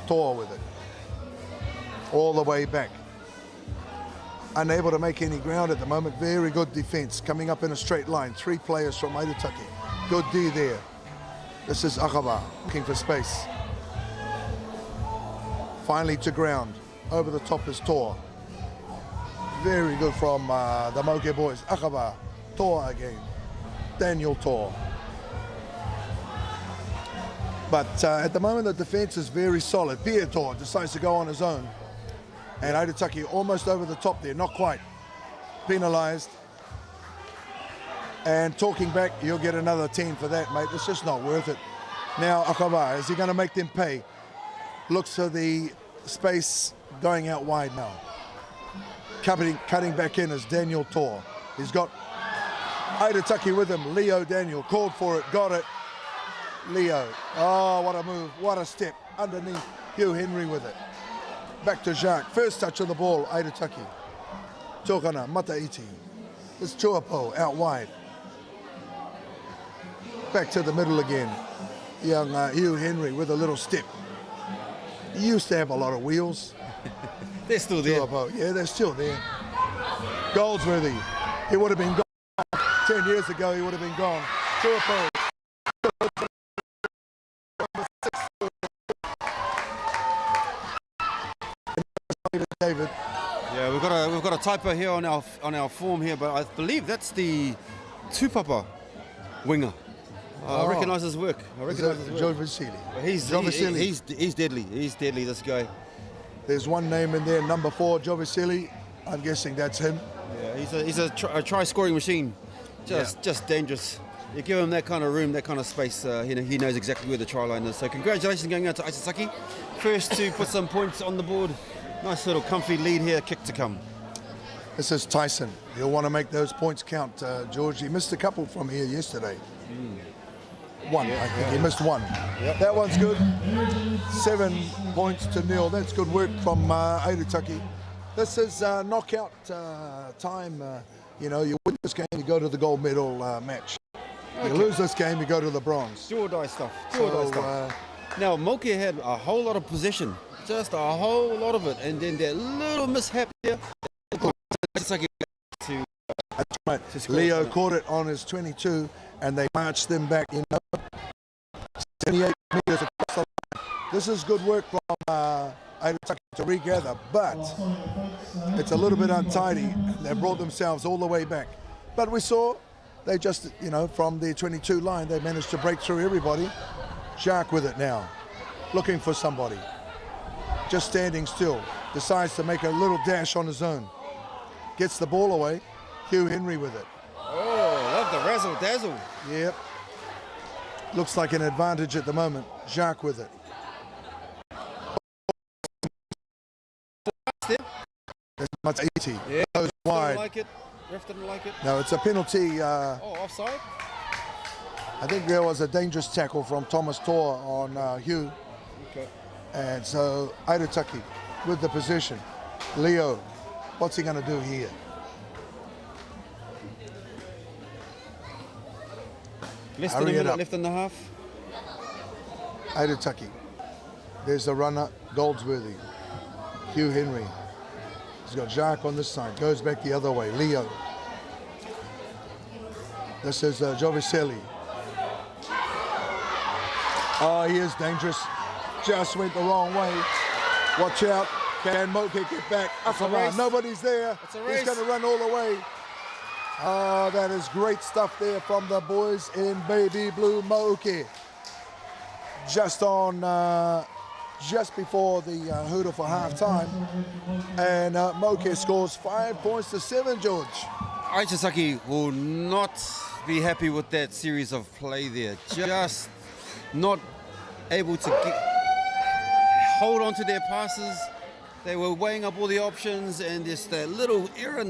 Tor with it. All the way back. Unable to make any ground at the moment. Very good defence. Coming up in a straight line. 3 players from Aitutaki. Good D there. This is Akaba looking for space. Finally to ground. Over the top is Tor. Very good from the Moke boys. Akaba. Tor again. Daniel Tor. But at the moment the defence is very solid. Pierre Tor decides to go on his own. And Aitutaki almost over the top there, not quite. Penalised. And talking back, you'll get another 10 for that, mate. It's just not worth it. Now Akaba, is he going to make them pay? Looks for the space going out wide now. Cutting back in is Daniel Tor. He's got Aitutaki with him. Leo Daniel called for it, got it. Leo, oh, what a move, what a step. Underneath, Hugh Henry with it. Back to Jacques, first touch of the ball, Aitutaki. Tokana, Mataiti. It's Chuapo out wide. Back to the middle again. Young Hugh Henry with a little step. He used to have a lot of wheels. They're still there. Chuapo, yeah, they're still there. Goldsworthy, he would have been gone. 10 years ago, he would have been gone. Chuapo. David. Yeah, we've got a typo here on our form here, but I believe that's the tupapa winger. I recognise his work. I recognise his work. Joe Vasili. He's deadly. He's deadly, this guy. There's one name in there, number 4, Joe Vasili. I'm guessing that's him. Yeah, he's a try-scoring machine. Just dangerous. You give him that kind of room, that kind of space, he knows exactly where the try line is. So congratulations going out to Aitutaki. First to put some points on the board. Nice little comfy lead here, kick to come. This is Tyson. He'll want to make those points count, George. He missed a couple from here yesterday. One, I think he missed one. Yep. That one's good. 7 points to 0. That's good work from Aitutaki. This is knockout time. You win this game, you go to the gold medal match. You lose this game, you go to the bronze. Do or die stuff. Now, Moke had a whole lot of possession. Just a whole lot of it. And then that little mishap here. That's right. Leo caught it on his 22, and they marched them back, 78 meters across the line. This is good work from Aitutaki to regather, but it's a little bit untidy. They brought themselves all the way back. But we saw they just, from the 22 line, they managed to break through everybody. Jacques with it now, looking for somebody. Just standing still, decides to make a little dash on his own. Gets the ball away. Hugh Henry with it. Oh, love the razzle dazzle. Yep. Looks like an advantage at the moment. Jacques with it. That's 80. Yeah. Goes wide. Didn't like it. Ref didn't like it. No, it's a penalty. Offside? I think there was a dangerous tackle from Thomas Tor on Hugh. Okay. And so Aitutaki with the position. Leo, what's he going to do here? Less than a minute left in the half. Aitutaki. There's the runner, Goldsworthy. Hugh Henry. He's got Jacques on this side. Goes back the other way. Leo. This is Jovicelli. Oh, he is dangerous. Just went the wrong way. Watch out. Can Moke get back? Up around. Nobody's there. He's going to run all the way. Oh, that is great stuff there from the boys in baby blue Moke. Just on, just before the hooter for half time. And Moke scores 5 points to 7, George. Aitutaki will not be happy with that series of play there. Just not able to hold on to their passes. They were weighing up all the options, and just that little error,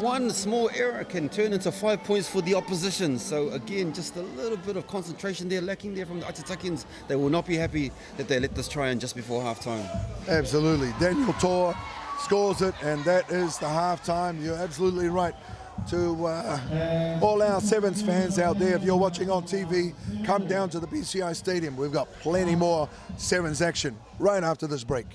one small error can turn into 5 points for the opposition. So again, just a little bit of concentration there lacking there from the Aitutakians. They will not be happy that they let this try in just before halftime. Absolutely. Daniel Tor scores it, and that is the halftime. You're absolutely right. To all our Sevens fans out there, if you're watching on TV, come down to the PCI Stadium. We've got plenty more Sevens action right after this break.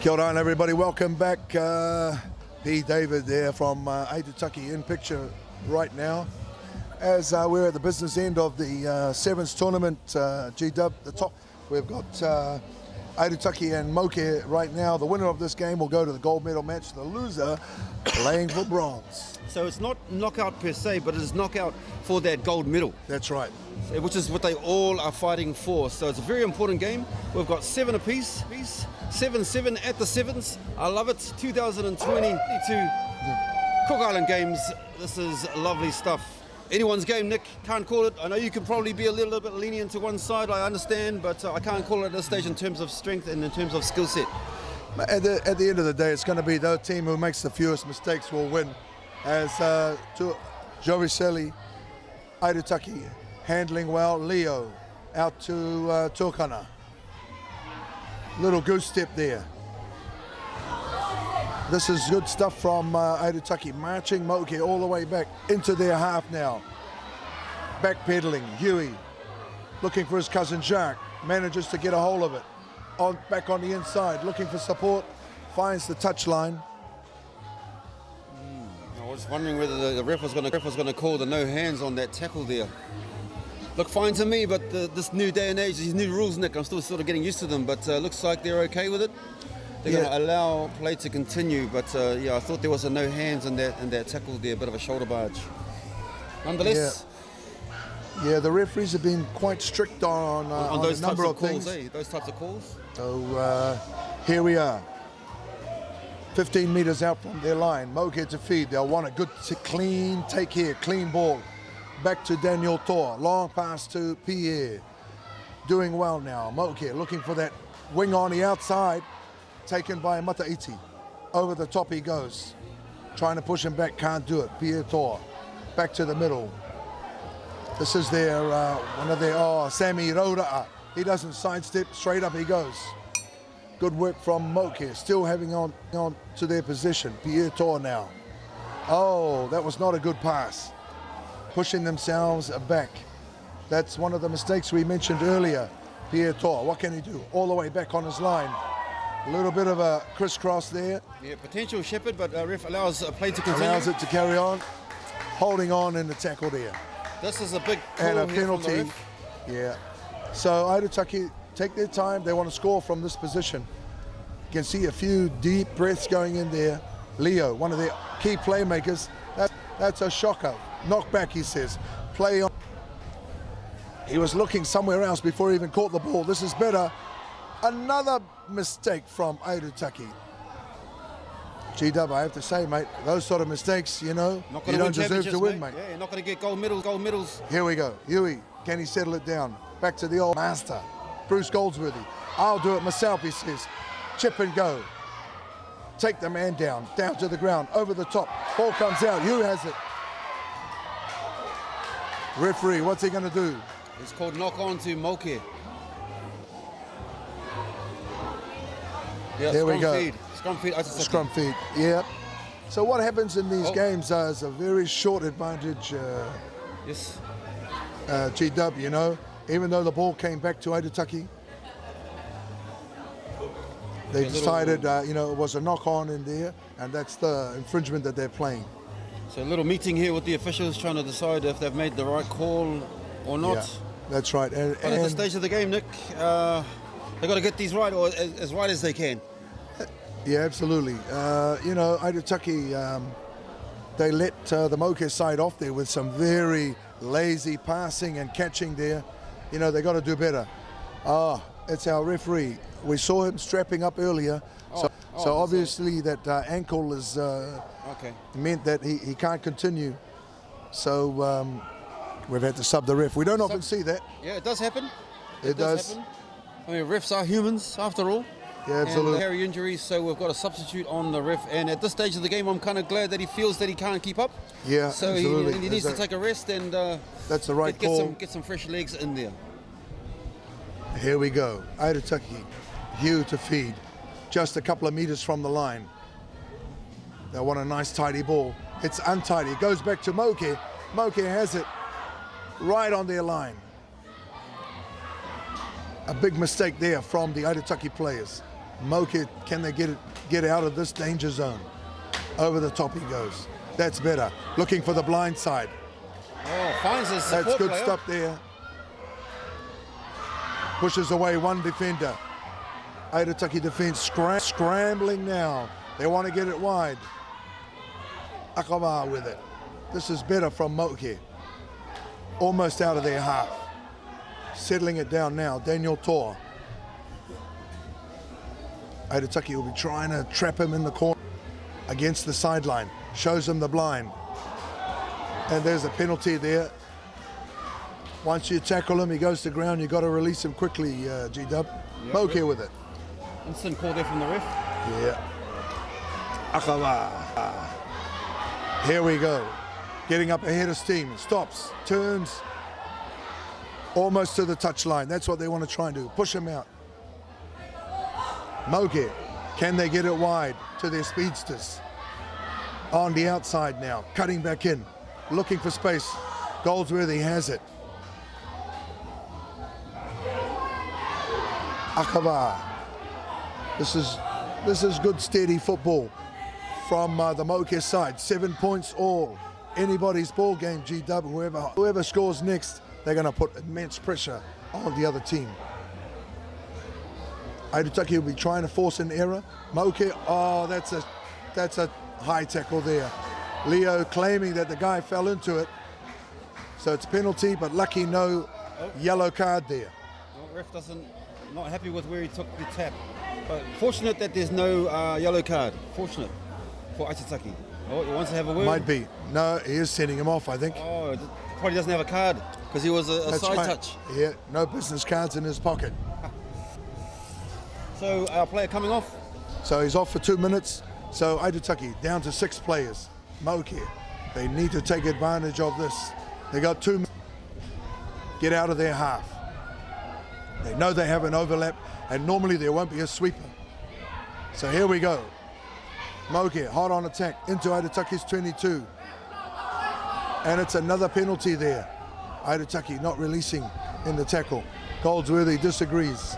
Kia ora, everybody. Welcome back. P. David there from Aitutaki in picture right now. As we're at the business end of the Sevens tournament, G-Dub, the top, we've got Aitutaki and Moke right now. The winner of this game will go to the gold medal match. The loser playing for bronze. So it's not knockout per se, but it is knockout for that gold medal. That's right. Which is what they all are fighting for. So it's a very important game. We've got 7 apiece. 7-7 at the sevens. I love it. 2022 Cook Island Games. This is lovely stuff. Anyone's game, Nick. Can't call it. I know you can probably be a little bit lenient to one side, I understand, but I can't call it at this stage in terms of strength and in terms of skill set. At the end of the day, it's going to be the team who makes the fewest mistakes will win. As Jovicelli, Aitutaki handling well. Leo out to Tokana. Little goose step there. This is good stuff from Aitutaki, marching Moke all the way back into their half now. Backpedaling, Huey looking for his cousin Jacques, manages to get a hold of it. Back on the inside, looking for support, finds the touchline. I was wondering whether the ref was going to call the no hands on that tackle there. Look fine to me, but this new day and age, these new rules, Nick, I'm still sort of getting used to them, but looks like they're okay with it. They're going to allow play to continue, but yeah, I thought there was a no hands in that tackle there, a bit of a shoulder barge. Nonetheless. Yeah, the referees have been quite strict on those a number types of things. calls, those types of calls. So here we are, 15 meters out from their line. Moke to feed. They'll want a good, clean take here, clean ball. Back to Daniel Tor. Long pass to Pierre. Doing well now. Moke looking for that wing on the outside. Taken by Mataiti. Over the top he goes. Trying to push him back, can't do it. Pierre Tor. Back to the middle. This is their, one of their, Sammy Rora'a. He doesn't sidestep, straight up he goes. Good work from Moke, still having on to their position. Pierre Tor now. Oh, that was not a good pass. Pushing themselves back. That's one of the mistakes we mentioned earlier. Pierre Tor, what can he do? All the way back on his line. A little bit of a crisscross there. Yeah, potential shepherd, but ref allows play to continue. Allows it to carry on. Holding on in the tackle there. This is a big call and a here from the penalty. ref. Yeah. So Aitutaki take their time. They want to score from this position. You can see a few deep breaths going in there. Leo, one of their key playmakers. That's a shocker. Knock back, he says. Play on. He was looking somewhere else before he even caught the ball. This is better. Another mistake from Aitutaki. G-Dub, I have to say, mate, those sort of mistakes, you know, you don't deserve to win, mate. Yeah, you're not going to get gold medals. Here we go. Huey, can he settle it down? Back to the old master, Bruce Goldsworthy. I'll do it myself, he says. Chip and go. Take the man down to the ground, over the top. Ball comes out. Huey has it. Referee, what's he going to do? It's called knock on to Moke. Yeah, there we go. Feed. Scrum feed. Scrum feed, yeah. So what happens in these games is a very short advantage, yes. G-Dub, you know, even though the ball came back to Aitutaki. They decided, you know, it was a knock-on in there, and that's the infringement that they're playing. So a little meeting here with the officials trying to decide if they've made the right call or not. Yeah, that's right. And at this stage of the game, Nick, they've got to get these right, or as right as they can. Yeah, absolutely. You know, Aitutaki, they let the Moke side off there with some very lazy passing and catching there. You know, they got to do better. It's our referee. We saw him strapping up earlier. So obviously that ankle is meant that he can't continue. So we've had to sub the ref. We don't often see that. Yeah, it does happen. It does happen. I mean, refs are humans after all. Yeah, absolutely. And hairy injuries, so we've got a substitute on the ref. And at this stage of the game, I'm kind of glad that he feels that he can't keep up. Yeah, so absolutely. he needs to take a rest and that's the right call. Get some fresh legs in there. Here we go. Aitutaki, Hugh to feed. Just a couple of meters from the line. They want a nice tidy ball. It's untidy. It goes back to Moke. Moke has it right on their line. A big mistake there from the Aitutaki players. Moke, can they get out of this danger zone? Over the top he goes. That's better. Looking for the blind side. Oh, finds his support That's good player. stuff there. Pushes away one defender. Aitutaki defence scrambling now. They want to get it wide. Akawa with it. This is better from Moke. Almost out of their half. Settling it down now. Daniel Tor. Aitutaki will be trying to trap him in the corner against the sideline. Shows him the blind. And there's a penalty there. Once you tackle him, he goes to ground. You've got to release him quickly, G-Dub. Yep, Moke with it. Instant call there from the ref. Yeah. Akawa. Here we go. Getting up ahead of steam. Stops. Turns. Almost to the touchline. That's what they want to try and do. Push him out. Moke. Can they get it wide to their speedsters? On the outside now. Cutting back in. Looking for space. Goldsworthy has it. Akawa. This is good steady football from the Moke side. 7 points all. Anybody's ball game, G-Dub. Whoever scores next, they're going to put immense pressure on the other team. Aitutaki will be trying to force an error. Moke, oh, that's a high tackle there. Leo claiming that the guy fell into it. So it's penalty, but lucky no yellow card there. Well, ref not happy with where he took the tap. But fortunate that there's no yellow card. Fortunate for Aitutaki. Oh, he wants to have a word. Might be. No, he is sending him off, I think. Oh, probably doesn't have a card because he was a side touch. Yeah, no business cards in his pocket. So our player coming off. So he's off for 2 minutes. So Aitutaki down to 6 players. Moke, they need to take advantage of this. They got 2 minutes. Get out of their half. They know they have an overlap, and normally there won't be a sweeper. So here we go. Moke, hot on attack, into Aitutaki's 22. And it's another penalty there. Aitutaki not releasing in the tackle. Goldsworthy disagrees.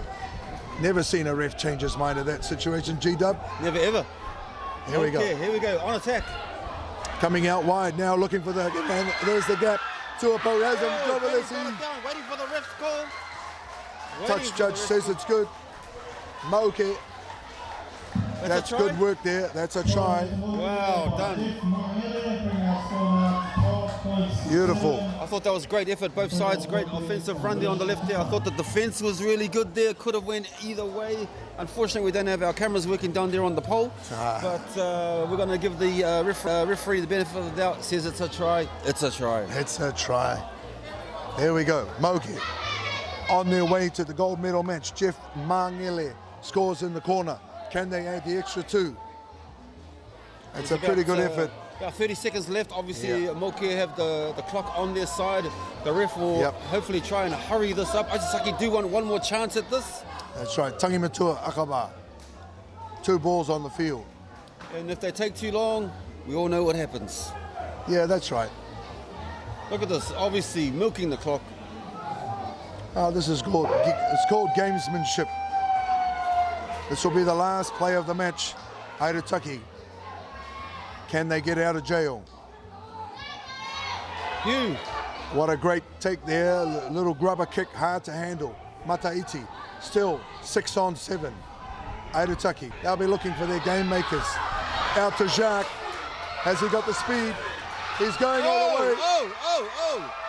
Never seen a ref change his mind in that situation, G-Dub. Never ever. Here we go. Here we go, on attack. Coming out wide now, looking for the, and there's the gap. Tuapo has him, waiting for the ref's call. Touch judge says it's good. Moke. That's good work there. That's a try. Wow, done. Beautiful. I thought that was great effort, both sides. Great offensive run there on the left there. I thought the defense was really good there. Could have went either way. Unfortunately, we don't have our cameras working down there on the pole. But we're going to give the referee the benefit of the doubt. Says it's a try. It's a try. It's a try. There we go. Moke on their way to the gold medal match. Jeff Mangele scores in the corner. Can they add the extra 2? It's a pretty good effort. About 30 seconds left. Obviously, Moke have the clock on their side. The ref will hopefully try and hurry this up. Aitutaki do want one more chance at this. That's right. Tangi Matua Akaba. 2 balls on the field. And if they take too long, we all know what happens. Yeah, that's right. Look at this. Obviously, milking the clock. Oh, this is called, it's called gamesmanship. This will be the last play of the match. Aitutaki. Can they get out of jail? What a great take there. Little grubber kick, hard to handle. Mataiti, still 6 on 7. Aitutaki, they'll be looking for their game makers. Out to Jacques. Has he got the speed? He's going all the way.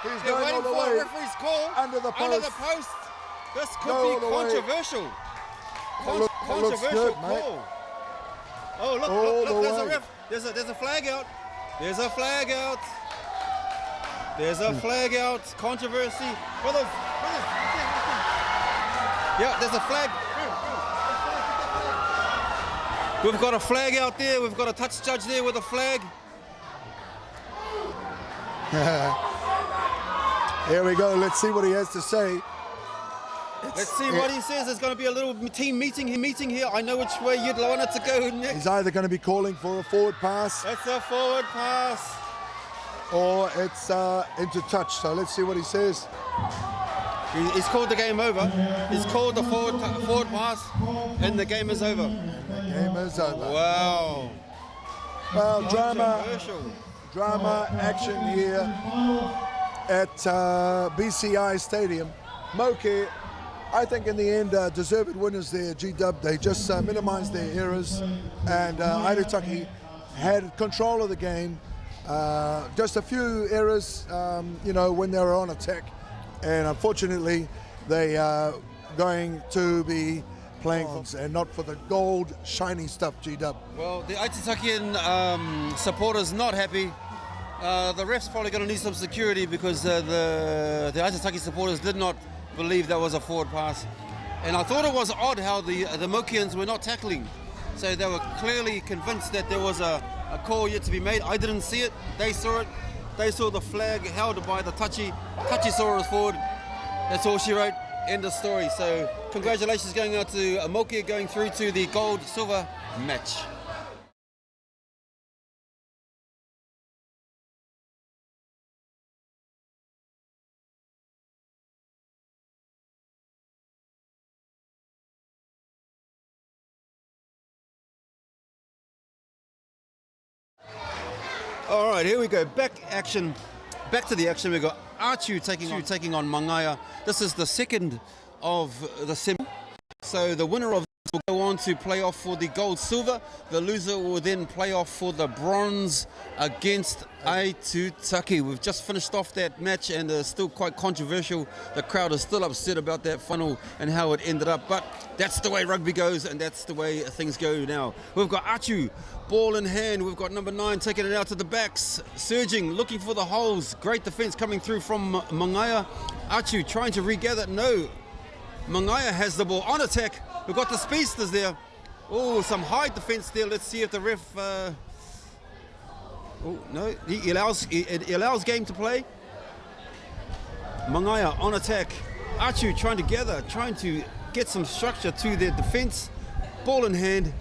He's They're going all waiting the for way. a referee's call. Under the post. Under the post. This could Go be all the way. controversial. It looks good, mate. Call. Oh, look, there's a ref. There's a flag out. There's a flag out. There's a flag out. Controversy. Brothers. Yeah, there's a flag. We've got a flag out there. We've got a touch judge there with a flag. Here we go. Let's see what he has to say. Let's see what he says. There's going to be a little team meeting here. I know which way you'd want it to go, Nick. He's either going to be calling for a forward pass. That's a forward pass. Or it's into touch. So let's see what he says. He's called the game over. He's called the forward pass, and the game is over. The game is over. Wow. Well, drama action here at BCI Stadium. Moke I think in the end, deserved winners there, G-Dub. They just minimised their errors, and Aitutaki had control of the game. Just a few errors, you know, when they were on attack, and unfortunately, they are going to be playing and not for the gold, shiny stuff, G-Dub. Well, the Aitutakian supporters not happy. The ref's probably going to need some security because the Aitutaki supporters did not believe that was a forward pass. And I thought it was odd how the Mokians were not tackling. So they were clearly convinced that there was a call yet to be made. I didn't see it. They saw it. They saw the flag held by the Tachi. Tachi saw us forward. That's all she wrote. End of story. So congratulations going out to Mokia going through to the gold-silver match. All right, here we go. Back to the action. We've got Archu taking on Mangaya. This is the second of the semi. So the winner of this will go on to play off for the gold-silver. The loser will then play off for the bronze against Aitutaki. We've just finished off that match and it's still quite controversial. The crowd is still upset about that final and how it ended up. But that's the way rugby goes and that's the way things go now. We've got Archu, ball in hand. We've got number 9 taking it out to the backs, surging, looking for the holes. Great defence coming through from Mangaya. Archu trying to regather. No. Mangaya has the ball on attack. We've got the speedsters there. Oh, some high defence there. Let's see if the ref... oh, no, he allows game to play. Mangaya on attack. Archu trying to gather, trying to get some structure to their defence. Ball in hand.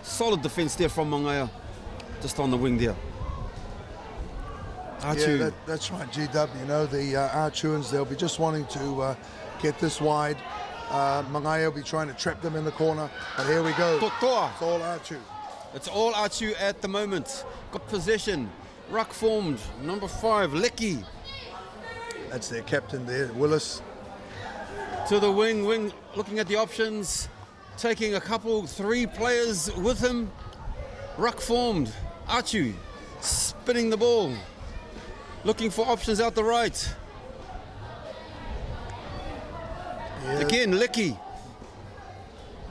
Solid defence there from Mangaya. Just on the wing there. Archu. Yeah, that's right, G-Dub. You know, the Archuans, they'll be just wanting to get this wide. Mangaya will be trying to trap them in the corner. But here we go. Totoa. It's all Archu. It's all Archu at the moment. Got possession. Ruck formed. Number 5, Lecky. That's their captain there, Willis. To the wing, looking at the options. Taking a couple, 3 players with him. Ruck formed. Archu spinning the ball. Looking for options out the right. Yeah. Again, Lecky.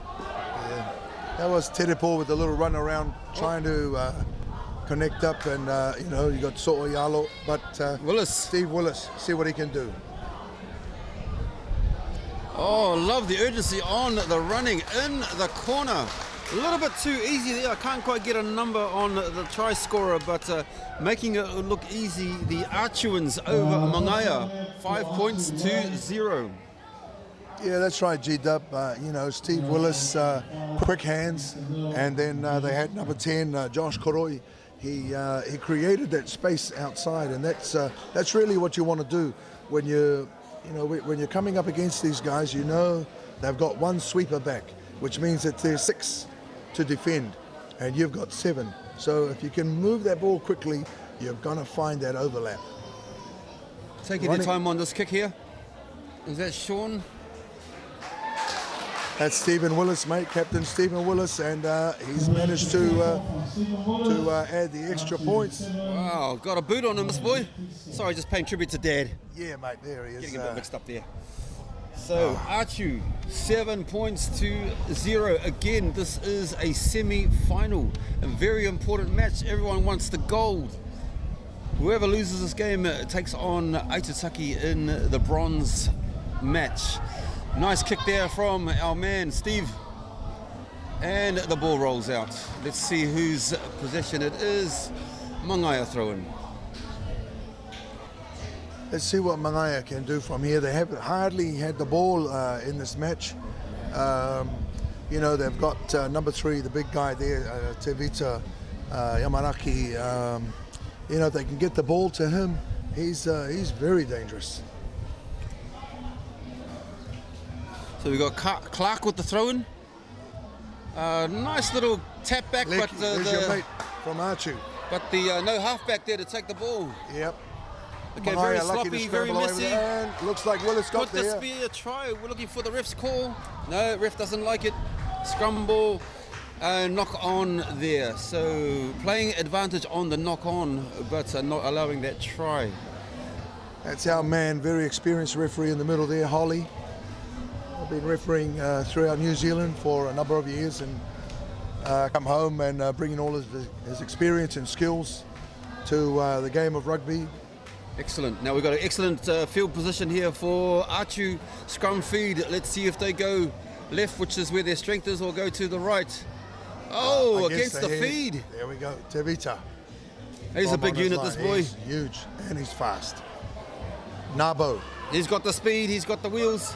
Yeah. That was Terepo with a little run around, trying to connect up, and you know, you got So'o Yalo, but Willis. Steve Willis, see what he can do. Oh, love the urgency on the running in the corner. A little bit too easy there. I can't quite get a number on the try scorer, but making it look easy. The Archuans over Mangaya, 5 points to 0. Yeah, that's right, G-Dub. You know, Steve Willis, quick hands, and then they had number 10, Josh Koroi. He created that space outside, and that's really what you want to do when when you're coming up against these guys. You know, they've got 1 sweeper back, which means that there's 6 to defend, and you've got 7. So if you can move that ball quickly, you're going to find that overlap. Taking your time on this kick here. Is that Sean? That's Stephen Willis, mate, Captain Stephen Willis, and he's managed to add the extra points. Wow, got a boot on him, this boy. Sorry, just paying tribute to Dad. Yeah, mate, there he is. Getting a bit mixed up there. So, Archu, 7 points to 0. Again, this is a semi-final, a very important match. Everyone wants the gold. Whoever loses this game takes on Aitutaki in the bronze match. Nice kick there from our man, Steve. And the ball rolls out. Let's see whose possession it is. Mangaya throw-in. Let's see what Mangaya can do from here. They haven't hardly had the ball in this match. You know, they've got number 3, the big guy there, Tevita Yamanaki. You know, if they can get the ball to him, he's very dangerous. So we've got Clark with the throw-in. Nice little tap back, Lecky, but there's your mate from Archu. But the no halfback there to take the ball. Yep. Okay, Mangaya very lucky to sloppy, very scramble away with messy. it, and looks like Willis got Put the there. spear, try. We're looking for the ref's call. No, ref doesn't like it. Scrum ball, knock on there. So playing advantage on the knock on, but not allowing that try. That's our man, very experienced referee in the middle there, Holly. I've been refereeing throughout New Zealand for a number of years, and come home and bringing all his experience and skills to the game of rugby. Excellent. Now we've got an excellent field position here for Achu scrum feed. Let's see if they go left, which is where their strength is, or go to the right. Oh, against the head. feed. There we go, Tevita. He's a big on his unit, this line. boy. He's huge, and he's fast. Nabo. He's got the speed, he's got the wheels.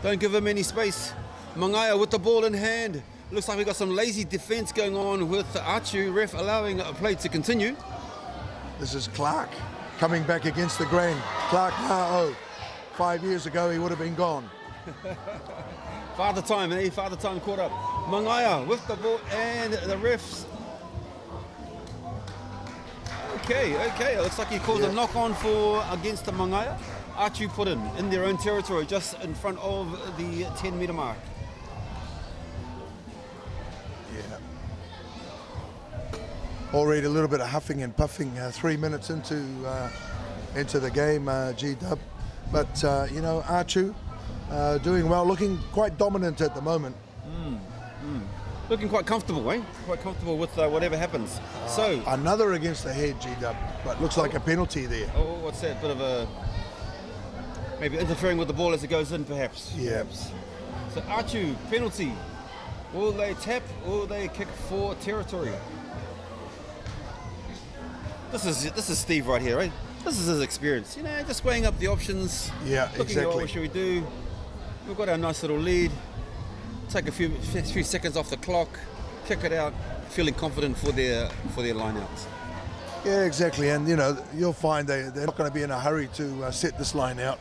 Don't give him any space. Mangaya with the ball in hand. Looks like we've got some lazy defense going on with Achu, ref allowing a play to continue. This is Clark coming back against the grain. Clark Na'o. 5 years ago, he would have been gone. Father time, eh? Father time caught up. Mangaya with the ball and the refs. Okay. It looks like he called a knock on for against the Mangaya. Achu put in their own territory, just in front of the 10-meter mark. Yeah. Already a little bit of huffing and puffing 3 minutes into the game, G-Dub. But, Achu doing well, looking quite dominant at the moment. Looking quite comfortable, eh? Quite comfortable with whatever happens. So another against the head, G-Dub, but looks like a penalty there. Oh, what's that? Bit of a maybe interfering with the ball as it goes in, perhaps. Yeah. Perhaps. So Achu penalty. Will they tap? Will they kick for territory? This is Steve right here, right? This is his experience. Just weighing up the options. Yeah, looking at exactly. what should we do? We've got our nice little lead. Take a few seconds off the clock, kick it out, feeling confident for their line-outs. Yeah, exactly. And, you'll find they're not going to be in a hurry to set this line out.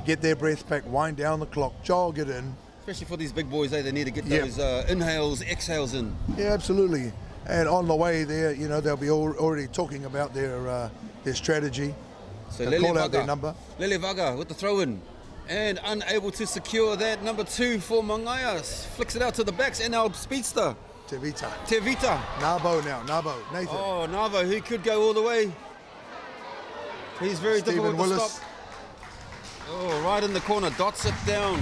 Get their breath back, wind down the clock, jog it in. Especially for these big boys, they need to get those inhales, exhales in. Yeah, absolutely. And on the way there, they'll be already talking about their strategy. So they'll call out their number. Lele Vaga with the throw-in. And unable to secure that. Number 2 for Mangaya. Flicks it out to the backs, and our speedster. Tevita. Nabo, Nathan. Oh, Nabo, he could go all the way. He's very difficult to stop. Oh, right in the corner, dots it down.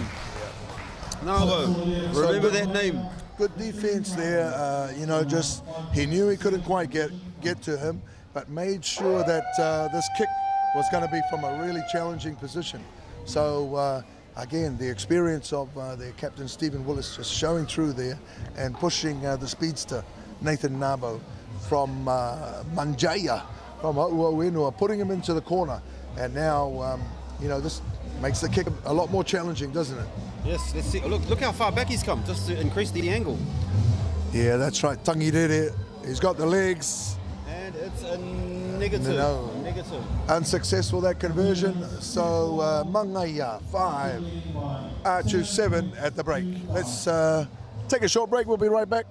Nabo, remember that name. Good defense there. He knew he couldn't quite get to him, but made sure that this kick was going to be from a really challenging position. So again, the experience of their captain Stephen Willis just showing through there and pushing the speedster Nathan Nabo from Manjaya, from O'uenua, putting him into the corner. And now, this makes the kick a lot more challenging, doesn't it? Yes, let's see. Look how far back he's come, just to increase the angle. Yeah, that's right. Tangirere, he's got the legs. And it's a negative. No. Negative. Unsuccessful, that conversion. So Mangaya 5, Achu 7 at the break. Let's take a short break. We'll be right back.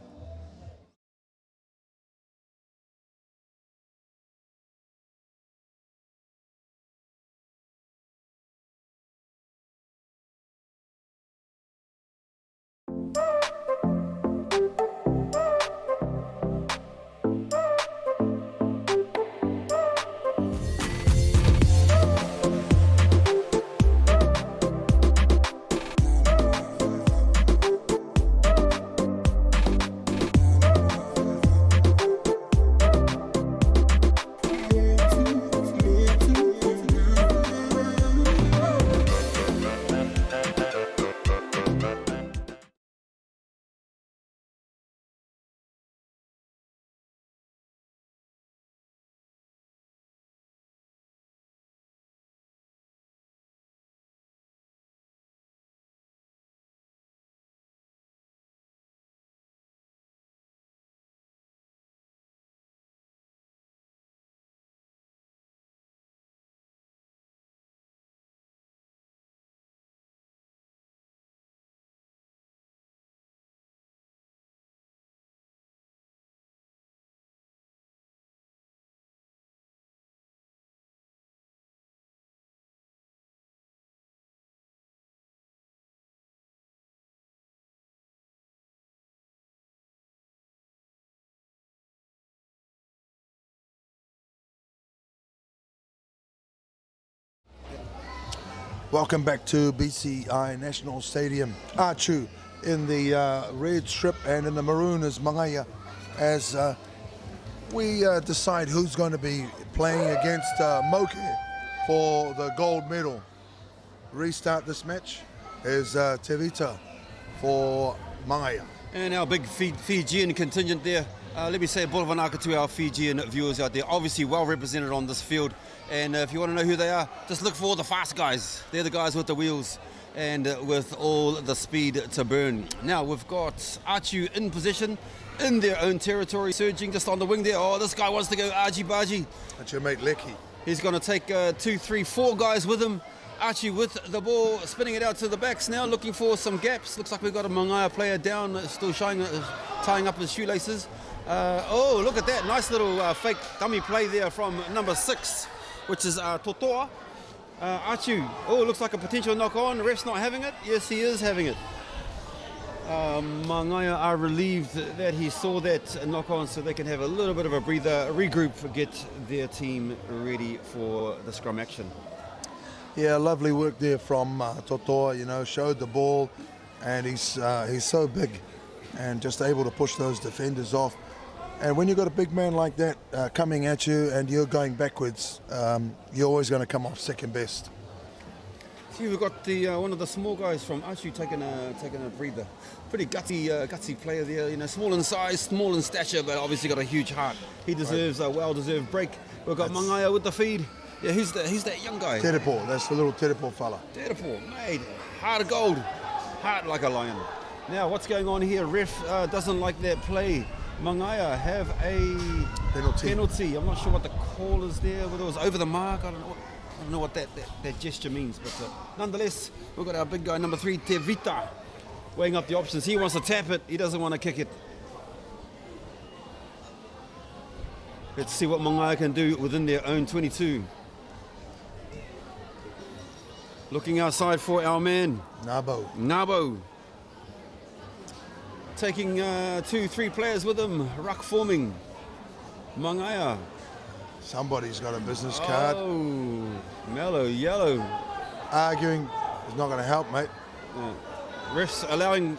Welcome back to BCI National Stadium. Achu in the red strip and in the maroon is Mangaya as we decide who's going to be playing against Moke for the gold medal. Restart this match is Tevita for Mangaya. And our big Fijian contingent there. Let me say bora vanaka to our Fijian viewers out there. Obviously well represented on this field. And if you want to know who they are, just look for all the fast guys. They're the guys with the wheels and with all the speed to burn. Now we've got Achu in position in their own territory, surging just on the wing there. Oh, this guy wants to go Aji Baji. That's your mate Lecky. He's going to take 2, 3, 4 guys with him. Archie with the ball, spinning it out to the backs now, looking for some gaps. Looks like we've got a Mangaya player down, still tying up his shoelaces. Oh, look at that. Nice little fake dummy play there from number 6, which is Totoa. Archie, oh, looks like a potential knock on. The ref's not having it. Yes, he is having it. Mangaya are relieved that he saw that knock on so they can have a little bit of a breather, regroup, get their team ready for the scrum action. Yeah, lovely work there from Totoa, you know, showed the ball, and he's so big and just able to push those defenders off. And when you've got a big man like that coming at you and you're going backwards, you're always going to come off second best. See, we've got the one of the small guys from Achu taking a breather. Pretty gutsy player there, you know, small in size, small in stature, but obviously got a huge heart. He deserves a well-deserved break. We've got Mangaya with the feed. Yeah, who's that young guy? Terepo, that's the little Terepo fella. Terepo, mate, heart of gold, heart like a lion. Now, what's going on here? Ref doesn't like that play. Mangaya have a penalty. I'm not sure what the call is there, whether it was over the mark. I don't know what that gesture means, but nonetheless, we've got our big guy, number 3, Tevita, weighing up the options. He wants to tap it. He doesn't want to kick it. Let's see what Mangaya can do within their own 22. Looking outside for our man. Nabo. Taking 2, 3 players with him. Ruck forming. Mangaya. Somebody's got a business card. Oh, mellow yellow. Arguing is not going to help, mate. Yeah. Refs allowing,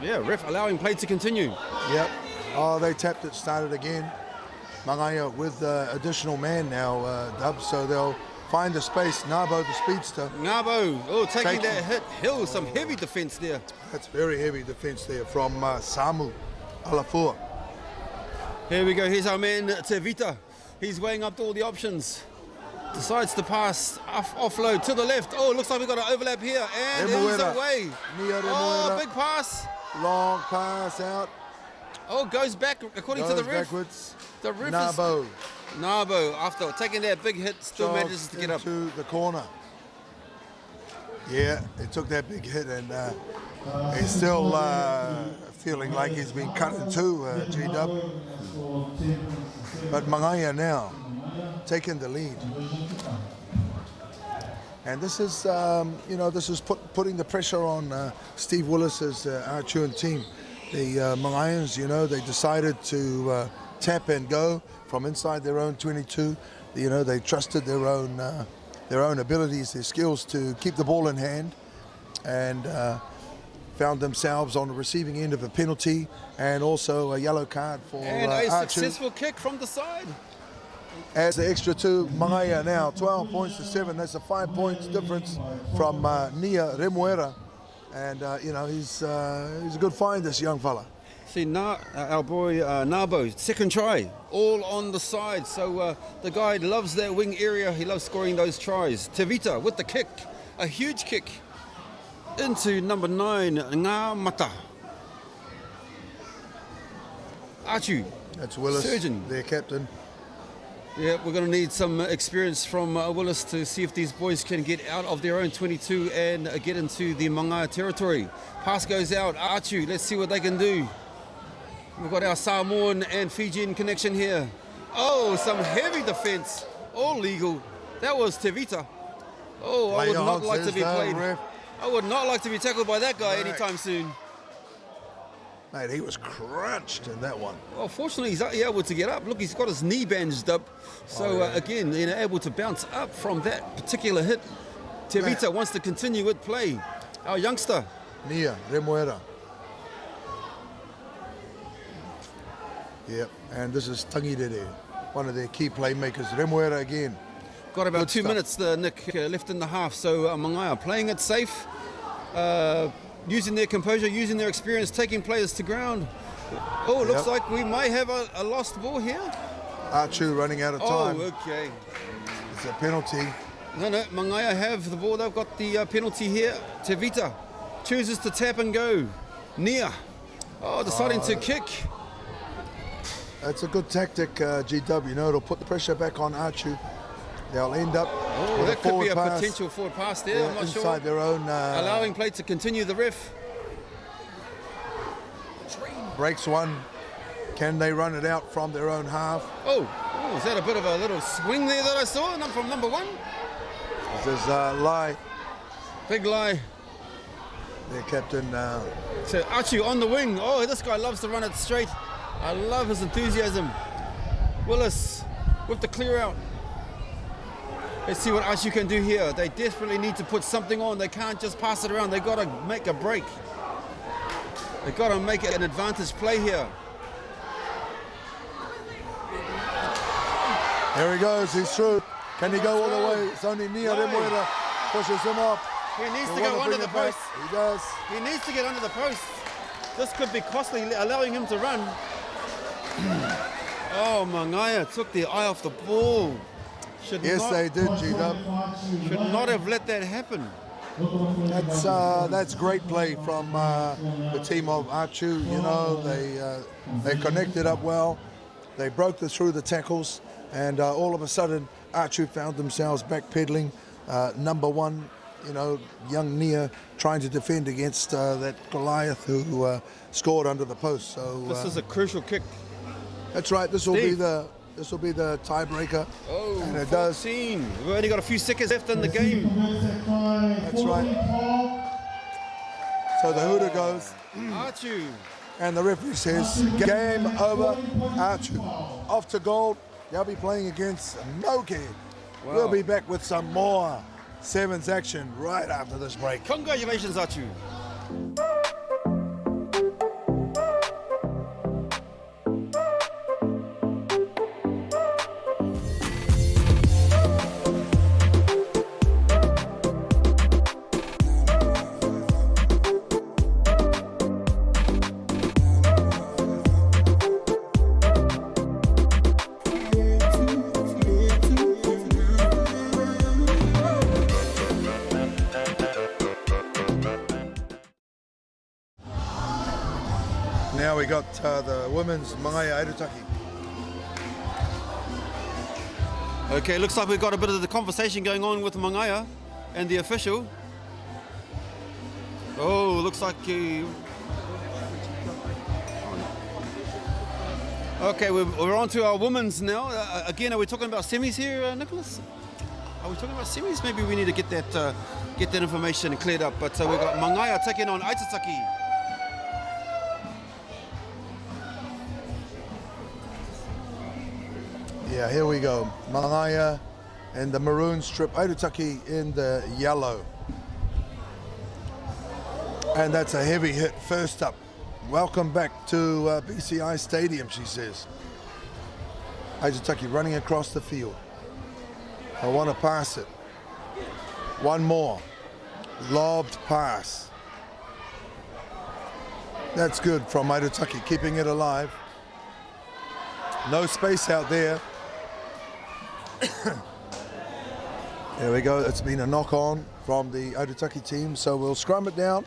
ref allowing play to continue. Yep. Oh, they tapped it, started again. Mangaya with additional man now, Dub, so they'll find a space. Nabo, the speedster. Nabo, oh, taking that hit. Hill, some heavy defence there. That's very heavy defence there from Samu Alafua. Here we go, here's our man Tevita. He's weighing up all the options. Decides to pass, offload to the left. Oh, looks like we've got an overlap here. And he's away. Oh, big pass. Long pass out. Oh, goes back according to the ref. Backwards. The ref Nabo, after taking that big hit, still manages to get up. To the corner. Yeah, he took that big hit and he's still feeling like he's been cut in two, G-Dub. But Mangaya now taking the lead. And this is, this is putting the pressure on Steve Willis's Archuan team. The Mangayans, they decided to tap and go from inside their own 22. They trusted their own abilities, their skills to keep the ball in hand, and found themselves on the receiving end of a penalty and also a yellow card for and a Archu. Successful kick from the side. Adds the extra 2, Mangaya now 12 points to 7. That's a 5 points difference from Nia Remuera, and he's a good find, this young fella. See, our boy Nabo, second try, all on the side. So the guy loves that wing area. He loves scoring those tries. Tevita with the kick, a huge kick into number 9, Ngā Mata. Achu. That's Willis, surgeon. their captain. Yeah, we're going to need some experience from Willis to see if these boys can get out of their own 22 and get into the Mangaya territory. Pass goes out. Achu, let's see what they can do. We've got our Samoan and Fijian connection here. Oh, some heavy defence. All legal. That was Tevita. Oh, I would not like to be played. I would not like to be tackled by that guy anytime soon. Mate, he was crunched in that one. Well, fortunately, he's able to get up. Look, he's got his knee bandaged up. So, again, able to bounce up from that particular hit. Te Vita wants to continue with play. Our youngster. Nia Remuera. Yep, and this is Tangirere, one of their key playmakers. Remuera again. Got about Good 2 stuff. minutes, Nick, left in the half. So Mangaya playing it safe, using their composure, using their experience, taking players to ground. Oh, looks like we might have a lost ball here. Achu running out of time. Oh, okay. It's a penalty. No, Mangaya have the ball. They've got the penalty here. Te Vita chooses to tap and go. Nia, deciding to kick. That's a good tactic, GW. You know, it'll put the pressure back on Achu. They'll end up with That a could be forward a pass. potential forward pass there. Yeah, I'm not inside sure. their own. Allowing play to continue. The ref Breaks one. Can they run it out from their own half? Oh, is that a bit of a little swing there that I saw from number one? This is Lai, Big lie. their captain. So Achu on the wing. Oh, this guy loves to run it straight. I love his enthusiasm. Willis with the clear out. Let's see what Achu can do here. They desperately need to put something on. They can't just pass it around. They got to make a break. They got to make it an advantage play here. Here he goes, he's through. Can he go all the way? It's only Nia No. Remuera pushes him up. He needs They to wanna go under bring the it back. post. He does. He needs to get under the post. This could be costly, allowing him to run. Oh, Mangaya took the eye off the ball. Yes, they did, G-Dub. Should not have let that happen. That's great play from the team of Achu. You know, they connected up well. They broke through the tackles, and all of a sudden, Achu found themselves backpedaling. Number one, you know, young Nia trying to defend against that Goliath who scored under the post. So This is a crucial kick. that's right. This will be the tiebreaker. Oh, and it 14. We've only got a few seconds left in the game. That's right. So the hooter goes, Achu. and the referee says, game over, Achu. Off to goal. They'll be playing against Moke. Wow. We'll be back with some more sevens action right after this break. Congratulations, Achu. Now we got the women's Mangaya Aitutaki. Okay, looks like we've got a bit of the conversation going on with Mangaya and the official. Oh, looks like okay, we're on to our women's now. Again, are we talking about semis here, Nicholas? Are we talking about semis? Maybe we need to get that information cleared up. But we've got Mangaya taking on Aitutaki. Yeah, here we go. Mangaya in the maroon strip, Aitutaki in the yellow. And that's a heavy hit first up. Welcome back to BCI Stadium, she says. Aitutaki running across the field. I want to pass it. One more. Lobbed pass. That's good from Aitutaki, keeping it alive. No space out there. There we go. It's been a knock on from the Aitutaki team. So we'll scrum it down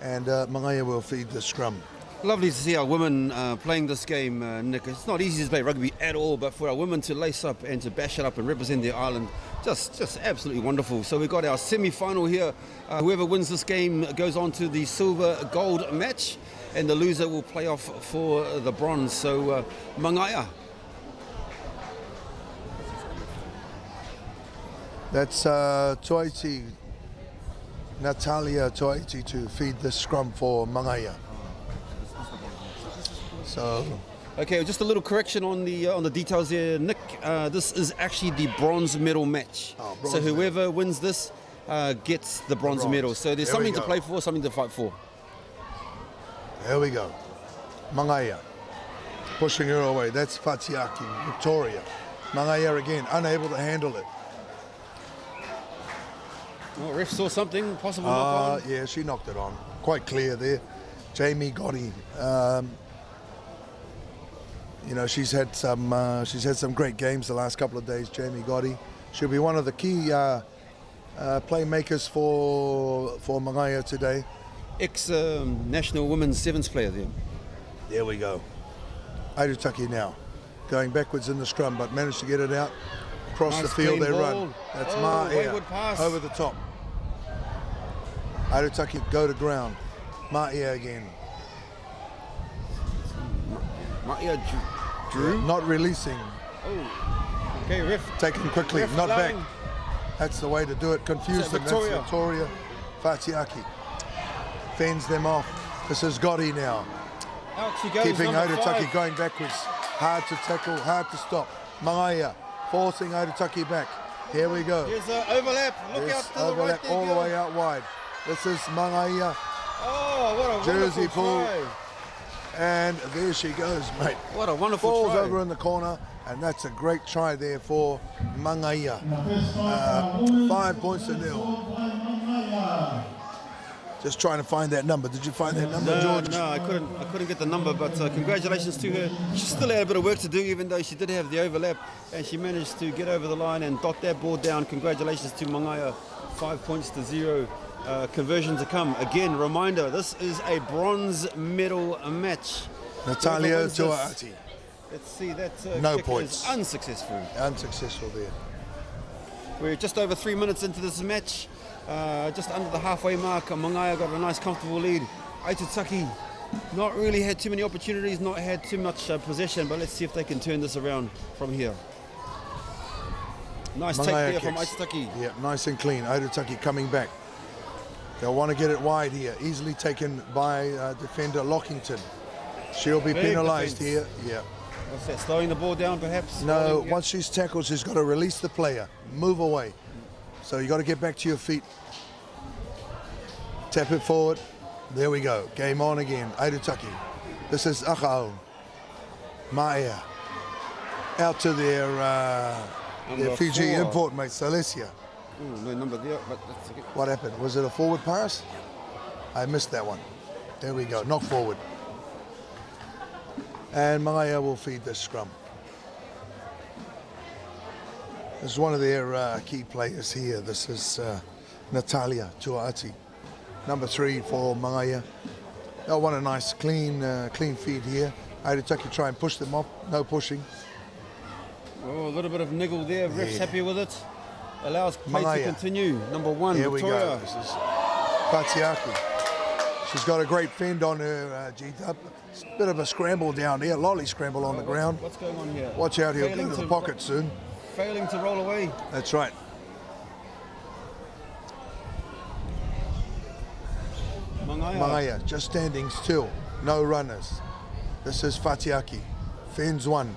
and Mangaya will feed the scrum. Lovely to see our women playing this game, Nick. It's not easy to play rugby at all, but for our women to lace up and to bash it up and represent their island, just absolutely wonderful. So we've got our semi-final here. Whoever wins this game goes on to the silver-gold match, and the loser will play off for the bronze. So Mangaya. That's Toiti, Natalia Toiti to feed the scrum for Mangaya. So, okay, just a little correction on the details here, Nick. This is actually the bronze medal match. Oh, bronze so whoever wins this gets the bronze medal. So there's There we something to go. play for, something to fight for. There we go. Mangaia pushing her away. That's Fatiaki, Victoria. Mangaia again, unable to handle it. Well, ref saw something, possible knock on. Yeah, she knocked it on. Quite clear there. Jamie Gotti. You know, she's had some great games the last couple of days. Jamie Gotti. She'll be one of the key playmakers for Mangaia today. Ex-national women's sevens player there. There we go. Aitutaki now, going backwards in the scrum, but managed to get it out. Across the Nice field they clean run. ball. That's Oh, Ma'ea wayward pass. over the top. Aitutaki go to ground. Ma'ea again. Ma'ea drew. Not releasing. Oh, okay, ref. Taken quickly, Ref not allowing. back. That's the way to do it. Confuse Is that them. Victoria? That's Victoria. Fatiaki fends them off. This is Gotti now. Out she goes, Keeping number Aitutaki 5. going backwards. Hard to tackle, hard to stop. Ma'ea forcing Aitutaki back. Here we go. Here's an overlap. Look Yes, out to the right overlap there, all the girl. way out wide. This is Mangaia. Oh, what a Jersey wonderful pull. try. And there she goes, mate. What a wonderful Falls try. over in the corner, and that's a great try there for Mangaia. 5 points to 0. Just trying to find that number. Did you find that number, George? No, I couldn't get the number, but congratulations to her. She still had a bit of work to do, even though she did have the overlap, and she managed to get over the line and dot that ball down. Congratulations to Mangaia. 5 points to 0. Conversion to come. Again, reminder, this is a bronze medal match. Natalia Whoever wins this- Tuaati. Let's see, that No kick points. is unsuccessful. Unsuccessful there. We're just over 3 minutes into this match. Just under the halfway mark. Mangaia got a nice comfortable lead. Aitutaki not really had too many opportunities, not had too much possession, but let's see if they can turn this around from here. Nice take Mangaia there from kicks. Aitutaki. Yeah, nice and clean. Aitutaki coming back. They'll want to get it wide here. Easily taken by defender Lockington. She'll be Big penalised defence. here. Yeah. What's that, slowing the ball down perhaps? No, Slowing- once she's tackled, she's got to release the player, move away. So you got to get back to your feet. Tap it forward. There we go. Game on again. Aitutaki. This is Akao. Ma'ea. Out to their Number Fiji 4. import mate, Silesia. Ooh, no number there, but that's okay. What happened? Was it a forward pass? I missed that one. There we go. Knock forward. And Ma'ea will feed this scrum. This is one of their key players here. This is Natalia Tuaati, number 3 for Mangaia. They'll want a nice clean feed here. Aitutaki try and push them off. No pushing. Oh, a little bit of niggle there. Ref's happy with it. Allows play to Mangaia. continue. Number 1, Here we Victoria. go. This is Fatiaki. She's got a great fend on her, G-Dub. Bit of a scramble down there, lolly scramble on the ground. What's going on here? Watch out, he'll Failing go to the to- pocket soon. Failing to roll away. That's right. Mangaia just standing still, no runners. This is Fatiaki, fends one.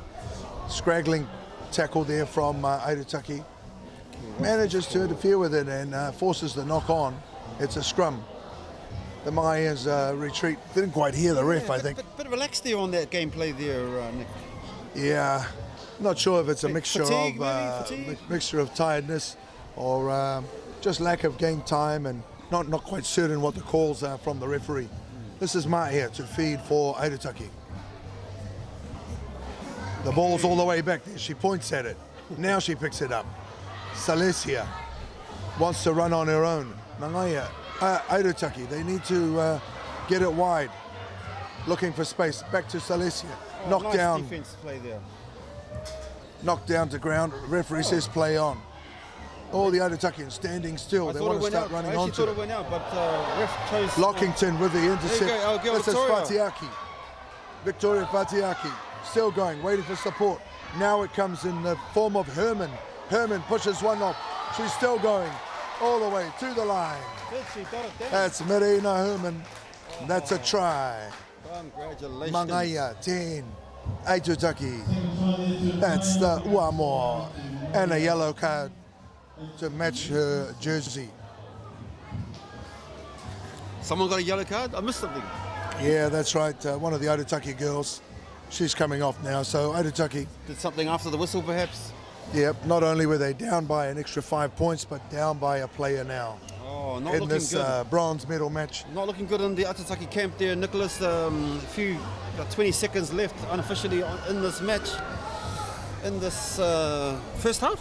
Scraggling tackle there from Aitutaki. Manages to interfere with it and forces the knock on. It's a scrum. The Mangaia's retreat. Didn't quite hear the ref, I think. Bit relaxed there on that gameplay there, Nick. Yeah, not sure if it's a mixture fatigue, of maybe? Fatigue? mixture of tiredness or just lack of game time and not quite certain what the calls are from the referee. This is Ma'ea to feed for Aitutaki. The ball's all the way back there. She points at it. Now she picks it up. Silesia wants to run on her own. Mangaia, Aitutaki, they need to get it wide. Looking for space. Back to Silesia. Knocked nice down. defense play there. Knocked down to ground. Referee says play on. All the Aitutakians standing still. I They thought want it to went start out. I running actually onto thought it. it went out, but ref chose. Lockington with the intercept. There you go, girl This is Victoria. Fatiaki. Victoria Fatiaki. Still going, waiting for support. Now it comes in the form of Herman. Herman pushes one off. She's still going all the way to the line. Did she got it down? That's Marina Herman. That's a try. Congratulations. Mangaia 10. Aitutaki. That's the one more. And a yellow card to match her jersey. Someone got a yellow card? I missed something. Yeah, that's right. One of the Aitutaki girls. She's coming off now. So Aitutaki did something after the whistle, perhaps? Yep. Not only were they down by an extra 5 points, but down by a player now. Oh, not in looking this good. Bronze medal match. Not looking good in the Aitutaki camp there, Nicholas. About 20 seconds left unofficially in this match. In this first half?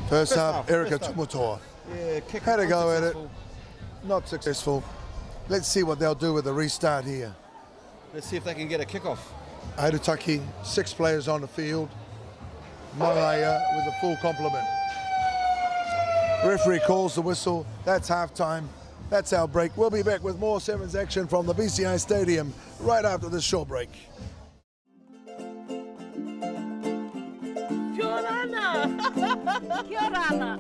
First half, Erika Tumutoa. Yeah, kick had a go at it. Not successful. Let's see what they'll do with the restart here. Let's see if they can get a kickoff. Aitutaki, 6 players on the field. Mangaya with a full complement. Referee calls the whistle. That's halftime. That's our break. We'll be back with more Sevens action from the BCI Stadium right after this short break. Kia ora. Kia ora.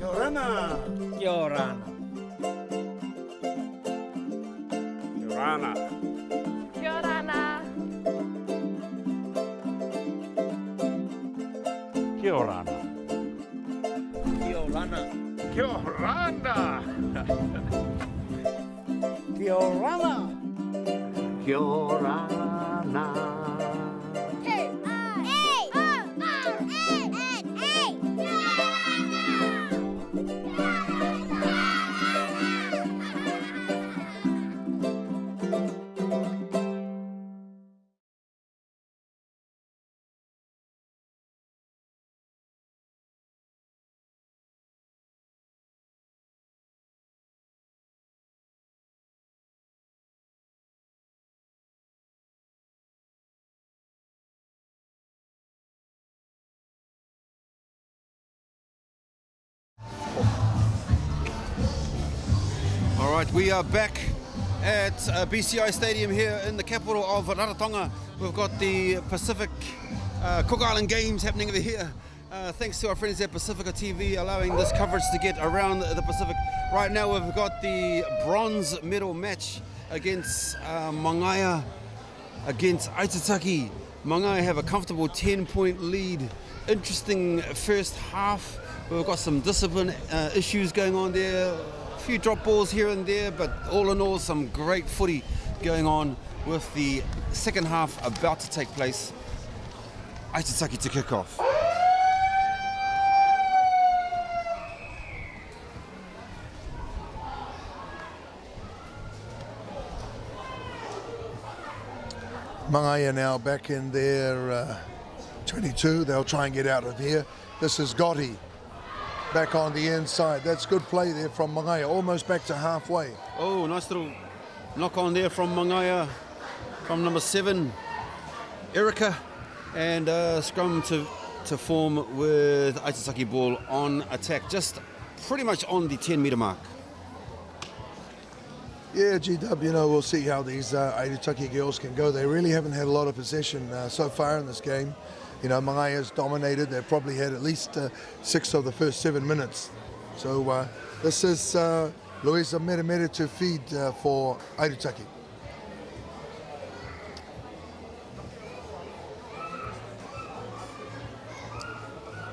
Yorana. Yorana. Yorana. Yorana. Yorana. Yorana. Yorana. All right, we are back at BCI Stadium here in the capital of Rarotonga. We've got the Pacific Cook Island Games happening over here. Thanks to our friends at Pacifica TV allowing this coverage to get around the Pacific. Right now we've got the bronze medal match against Mangaya against Aitutaki. Mangaya have a comfortable 10-point lead. Interesting first half. We've got some discipline issues going on there. A few drop balls here and there, but all in all, some great footy going on with the second half about to take place. Aitutaki to kick off. Mangaya now back in their 22. They'll try and get out of here. This is Gotti back on the inside. That's good play there from Mangaya, almost back to halfway. Oh, nice little knock on there from Mangaya, from number 7, Erika, and scrum to form with Aitutaki ball on attack, just pretty much on the 10-metre mark. Yeah, G-Dub, you know, we'll see how these Aitutaki girls can go. They really haven't had a lot of possession so far in this game. You know, Mangaya's dominated. They've probably had at least 6 of the first 7 minutes. So this is Luisa Meremere to feed for Aitutaki.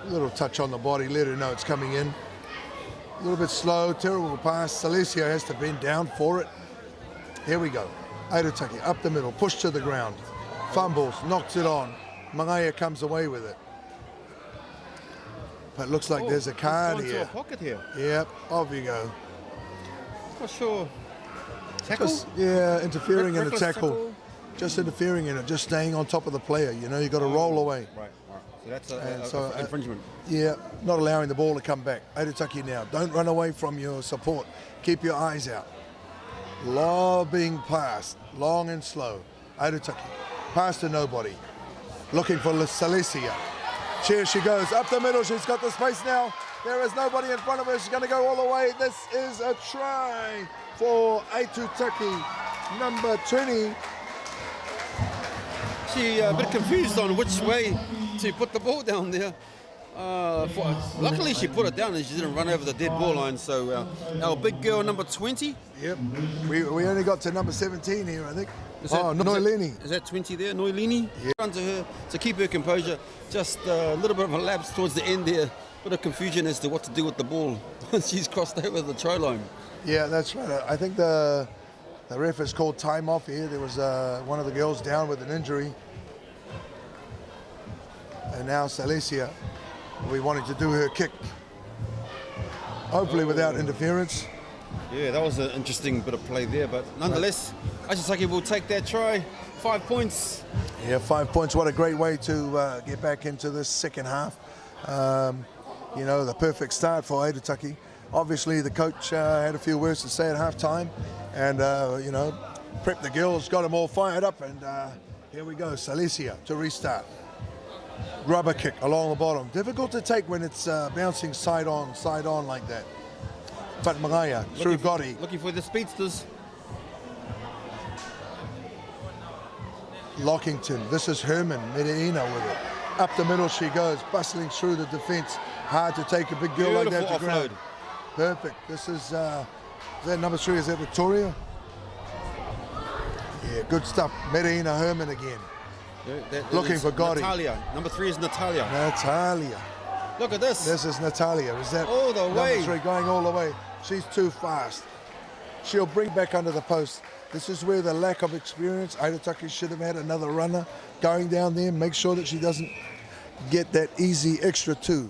A little touch on the body, let her know it's coming in. A little bit slow, terrible pass. Celestia has to bend down for it. Here we go. Aitutaki up the middle, push to the ground. Fumbles, knocks it on. Mangaya comes away with it. But it looks like there's a card here. A pocket here. Yep, off you go. Not sure. Tackle? Just, yeah, interfering in a tackle. Just interfering in it, just staying on top of the player. You know, you've got to roll away. Right. So that's an infringement. Yeah, not allowing the ball to come back. Aitutaki now. Don't run away from your support. Keep your eyes out. Lobbing pass, long and slow. Aitutaki, pass to nobody. Looking for Celestia. Here she goes, up the middle. She's got the space now. There is nobody in front of her. She's going to go all the way. This is a try for Aitutaki, number 20. She a bit confused on which way to put the ball down there. Luckily, she put it down and she didn't run over the dead ball line. So our big girl, number 20. Yep. We only got to number 17 here, I think. Noilini. Noilini. Is that 20 there? Noilini? Yeah. Run to her to keep her composure. Just a little bit of a lapse towards the end there. Bit of confusion as to what to do with the ball once she's crossed over the try line. Yeah, that's right. I think the ref has called time off here. There was one of the girls down with an injury. And now Silesia, we wanted to do her kick. Hopefully without interference. Yeah, that was an interesting bit of play there, but nonetheless, Aitutaki will take that try. 5 points. Yeah, 5 points. What a great way to get back into this second half. You know, the perfect start for Aitutaki. Obviously, the coach had a few words to say at halftime, and you know, prepped the girls, got them all fired up, and here we go. Silesia to restart. Rubber kick along the bottom. Difficult to take when it's bouncing side on like that. But Magaya through Gotti. Looking for the speedsters. Lockington. This is Herman Medina with it. Up the middle she goes, bustling through the defence. Hard to take a big girl like that to ground. Perfect. This is that number 3? Is that Victoria? Yeah, good stuff. Medina Herman again. Looking for Gotti. Natalia. Number 3 is Natalia. Natalia. Look at this. This is Natalia. Is that all the way? Number 3 going all the way. She's too fast. She'll bring back under the post. This is where the lack of experience. Aitutaki should have had another runner going down there. Make sure that she doesn't get that easy extra 2.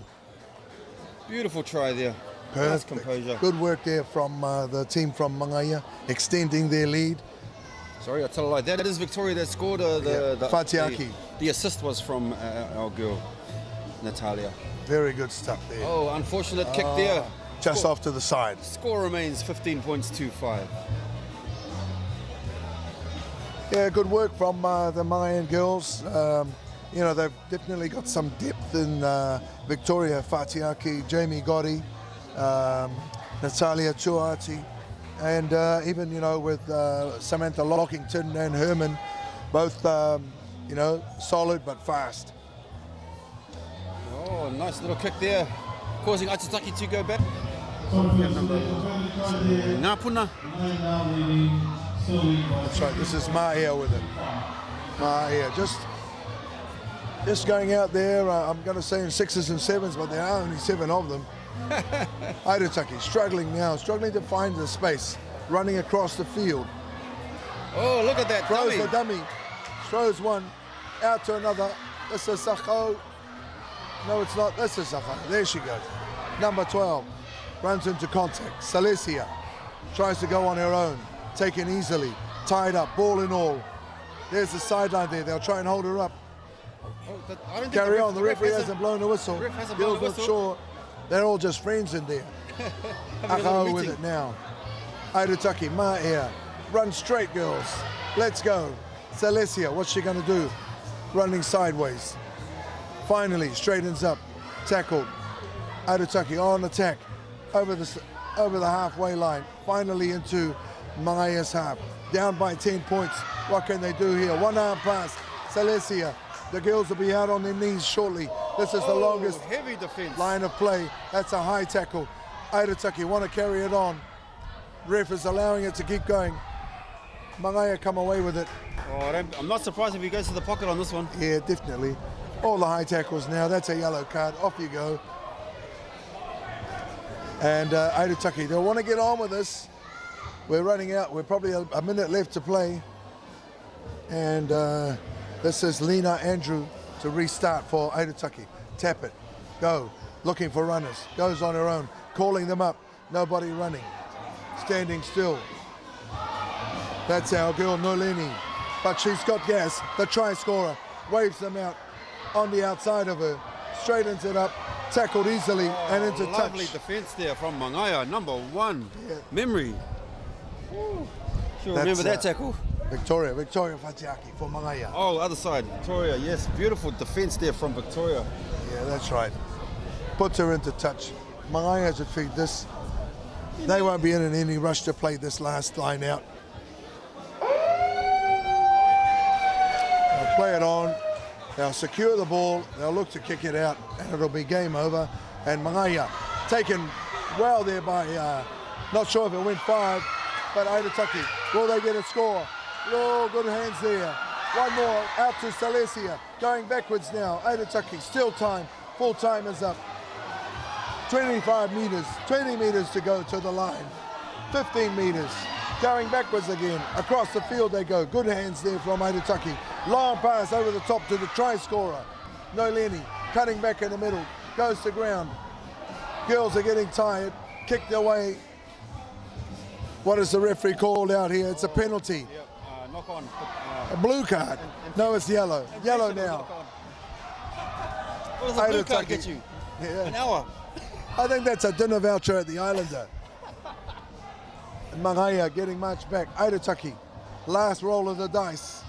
Beautiful try there. Perfect. Nice composure. Good work there from the team from Mangaya, extending their lead. Sorry, I tell a lie. That is Victoria that scored Fatiaki. The assist was from our girl, Natalia. Very good stuff there. Oh, unfortunate kick there. Just off to the side. Score remains 15 points to 5. Yeah, good work from the Mayan girls. You know, they've definitely got some depth in Victoria Fatiaki, Jamie Gotti, Natalia Chuati, and even, you know, with Samantha Lockington and Herman, both, you know, solid but fast. Oh, nice little kick there, causing Aitutaki to go back. Ngapuna. That's right, this is Mahia with it. Mahia, just going out there, I'm going to say in 6s and 7s, but there are only 7 of them. Aitutaki struggling now, struggling to find the space, running across the field. Oh, look at that Throws dummy. the dummy, throws one, out to another. This is Sakho. No, it's not. This is Sakho. There she goes. Number 12 runs into contact. Silesia tries to go on her own, taken easily, tied up, ball and all. There's the sideline there. They'll try and hold her up. I don't Carry on. The referee hasn't blown the whistle. The ref hasn't blown the Girls whistle. not sure. They're all just friends in there. Akao with it now. Aitutaki, Mahia. Run straight, girls. Let's go. Silesia, what's she going to do? Running sideways. Finally, straightens up. Tackled. Aitutaki on attack. Over the halfway line. Finally into Mahia's half. Down by 10 points. What can they do here? 1 arm pass. Silesia. The girls will be out on their knees shortly. This is the longest heavy defense line of play. That's a high tackle. Aitutaki want to carry it on. Ref is allowing it to keep going. Mangaya come away with it. Oh, I'm not surprised if he goes to the pocket on this one. Yeah, definitely. All the high tackles now. That's a yellow card. Off you go. And Aitutaki, they'll want to get on with this. We're running out. We're probably a minute left to play. And this is Lena Andrew to restart for Aitutaki. Tap it. Go. Looking for runners. Goes on her own. Calling them up. Nobody running. Standing still. That's our girl Nolini. But she's got gas. The try scorer waves them out on the outside of her. Straightens it up. Tackled easily and into touch. Lovely defense there from Mangaya. Number 1. Yeah. Memory. Sure, remember that tackle. Victoria Fatiaki for Mangaya. Oh, other side, Victoria. Yes, beautiful defense there from Victoria. Yeah, that's right. Puts her into touch. Mangaya should feed this. They won't be in any rush to play this last line out. They'll play it on. They'll secure the ball, they'll look to kick it out, and it'll be game over. And Mangaya taken well there by, not sure if it went 5, but Aitutaki. Will they get a score? Oh, good hands there. One more out to Silesia. Going backwards now. Aitutaki, still time. Full time is up. 25 meters, 20 meters to go to the line. 15 meters. Going backwards again. Across the field they go. Good hands there from Aitutaki. Long pass over the top to the try scorer. Noleni cutting back in the middle. Goes to ground. Girls are getting tired. Kicked away. What is the referee called out here? It's a penalty. Knock on. A blue card. No, it's yellow. Yellow now. What does a blue card get you? Yeah. An hour. I think that's a dinner voucher at the Islander. Mangaya getting much back. Aitutaki. Last roll of the dice.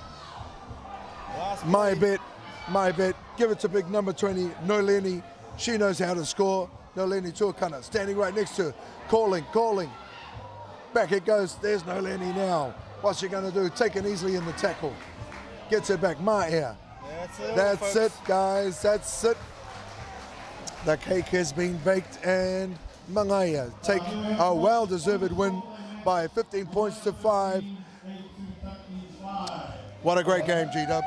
My bet. Give it to big number 20, Noleni. She knows how to score. Noleni Tuakana standing right next to her. Calling. Back it goes. There's Noleni now. What's she going to do? Taken easily in the tackle. Gets it back. Ma'ea. That's it, guys. That's it. The cake has been baked, and Mangaya take a well-deserved win by 15 points to 5. What a great game, G-Dub.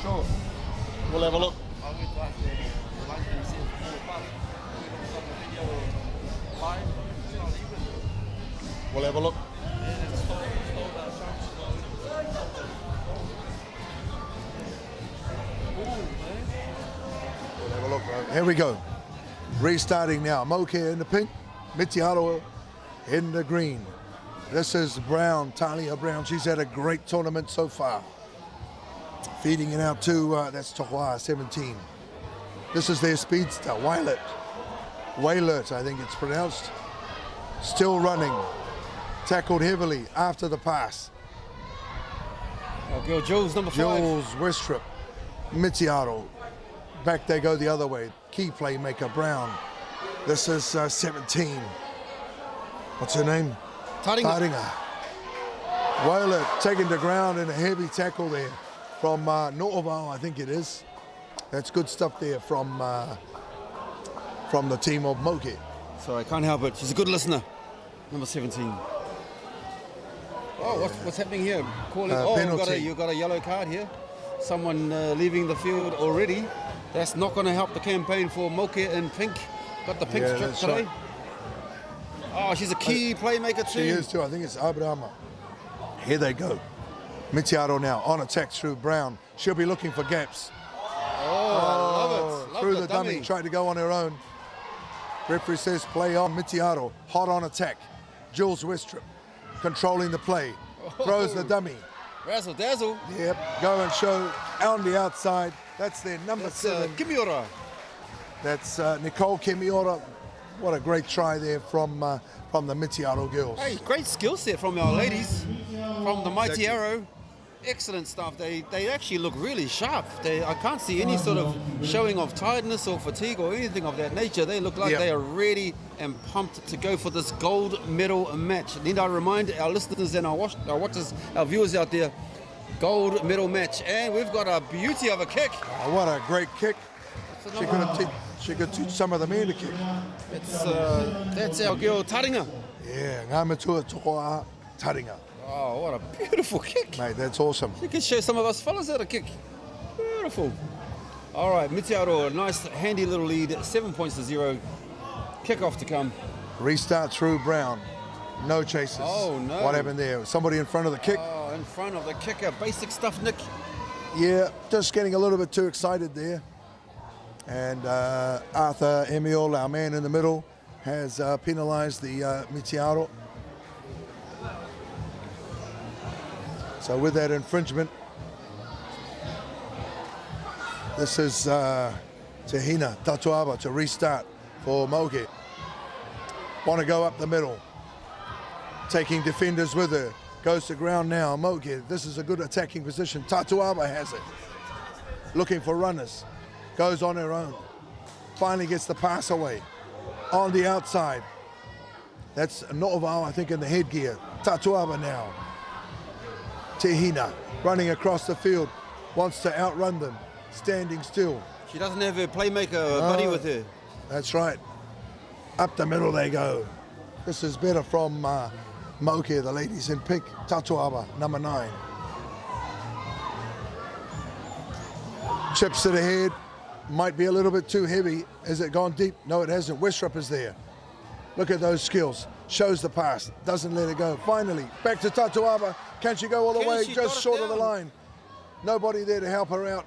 Sure. We'll have a look. We'll have a look. We'll have a look. Here we go. Restarting now. Moke in the pink. Mitiaro in the green. This is Brown, Talia Brown. She's had a great tournament so far. Feeding it out to, that's Tohua, 17. This is their speedster, Wailert, I think it's pronounced. Still running. Tackled heavily after the pass. Oh, girl, Jules, number 5. Jules Westrip, Mitiaro. Back they go the other way. Key playmaker, Brown. This is 17. What's her name? Taringa. Wailert taken to ground in a heavy tackle there. From No'ovao, I think it is. That's good stuff there from the team of Moke. Sorry, I can't help it. She's a good listener. Number 17. Oh, what's happening here? Calling. Penalty. You got a yellow card here. Someone leaving the field already. That's not going to help the campaign for Moke in pink. Got the pink strip today. Right. Oh, she's a key playmaker too. She is too. I think it's Abrahama. Here they go. Mitiaro now on attack through Brown. She'll be looking for gaps. I love it. Through the dummy. Tried to go on her own. Referee says play on. Mitiaro hot on attack. Jules Westrip controlling the play. Throws the dummy. Razzle dazzle. Yep. Go and show on the outside. That's their number 7. Kimiora. That's Nicole Kimiora. What a great try there from the Mitiaro girls. Hey, great skill set from our ladies. From the Mighty Arrow. Excellent stuff. They actually look really sharp. I can't see any sort of showing of tiredness or fatigue or anything of that nature. They look like they are ready and pumped to go for this gold medal match. Need I remind our listeners and our watchers, our viewers out there, gold medal match. And we've got a beauty of a kick. Oh, what a great kick. She could teach some of the men to kick. That's our girl Taringa. Yeah, ngā matua tokoa Taringa. Oh, what a beautiful kick. Mate, that's awesome. You can show some of us fellas how to kick. Beautiful. All right, Mitiaro, a nice handy little lead, 7 points to 0. Kick off to come. Restart through Brown. No chases. Oh, no. What happened there? Somebody in front of the kick? Oh, in front of the kicker. Basic stuff, Nick. Yeah, just getting a little bit too excited there. And Arthur Emiol, our man in the middle, has penalised the Mitiaro. So with that infringement, this is Tehina Tatuaba to restart for Moke. Want to go up the middle, taking defenders with her. Goes to ground now, Moke. This is a good attacking position. Tatuaba has it. Looking for runners. Goes on her own. Finally gets the pass away. On the outside. That's Novao, I think, in the headgear. Tatuaba now. Tehina running across the field. Wants to outrun them. Standing still. She doesn't have her playmaker buddy with her. That's right. Up the middle they go. This is better from Moke, the ladies in pink. Tatuaba, number 9. Chips to the head. Might be a little bit too heavy. Has it gone deep? No, it hasn't. Westrup is there. Look at those skills. Shows the pass. Doesn't let it go. Finally, back to Tatuaba. Can she go all the way? Just short of the line. Nobody there to help her out.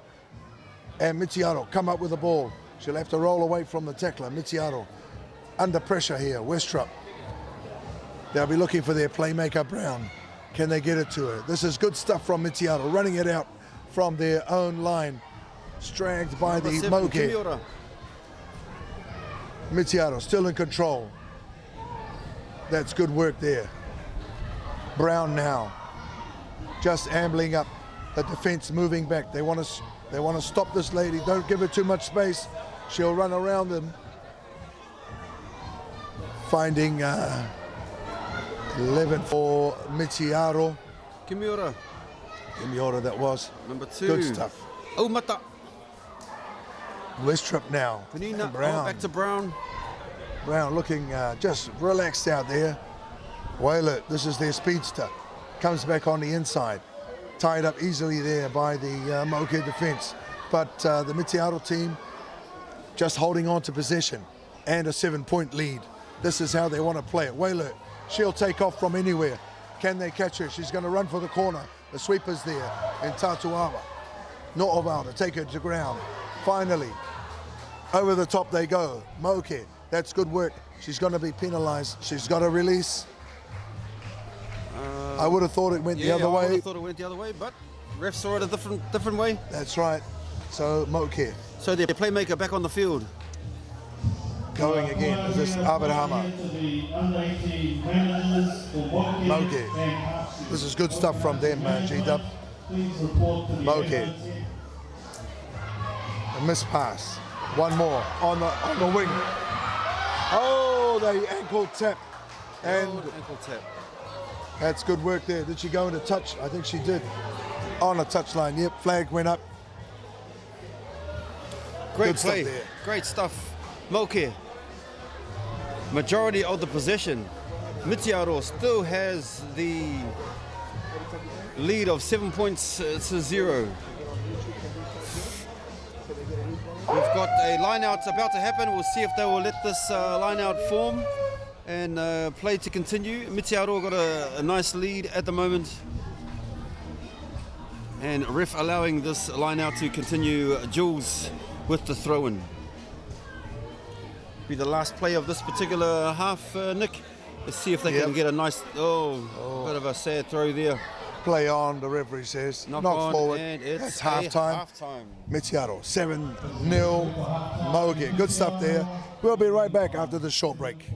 And Mitiaro come up with the ball. She'll have to roll away from the tackler. Mitiaro under pressure here. Westrup. They'll be looking for their playmaker, Brown. Can they get it to her? This is good stuff from Mitiaro, running it out from their own line. Stragged by the Moke. Mitiaro still in control. That's good work there. Brown now, just ambling up. The defense moving back. They want to stop this lady. Don't give her too much space. She'll run around them. Finding 11 for Mitiaro. Kimiura. Kimiura that was. Number 2. Good stuff. Oh, Mata. Westrup now. Penina, Brown. back to Brown. Brown looking just relaxed out there. Whaler, this is their speedster. Comes back on the inside. Tied up easily there by the Moke defense. But the Mitiaro team just holding on to possession and a 7-point lead. This is how they want to play it. Whaler, she'll take off from anywhere. Can they catch her? She's going to run for the corner. The sweeper's there in Tatuaba. Not about to take her to ground. Finally, over the top they go. Moke, that's good work. She's going to be penalised. She's got a release. I would have thought it went the other way. I would have thought it went the other way, but ref saw it a different way. That's right. So Moke. So their playmaker back on the field. Going again. Is this Abrahama? Moke. This is good stuff from them, G-Dub. Moke. A missed pass. One more on the wing. Oh, they ankle tap. And ankle tap. That's good work there. Did she go into touch? I think she did. On a touchline. Yep, flag went up. Great good play. Stuff there. Great stuff. Moke. Majority of the possession. Mitiaro still has the lead of 7 points to 0. We've got a line out about to happen. We'll see if they will let this line out form and play to continue. Mitiaro got a nice lead at the moment. And ref allowing this line out to continue. Jules with the throw-in. Be the last play of this particular half, Nick. Let's see if they can get a nice, bit of a sad throw there. Play on, the referee says. Knock forward. And it's half-time. Mitiaro, 7-0. Moke. Good stuff there. We'll be right back after this short break.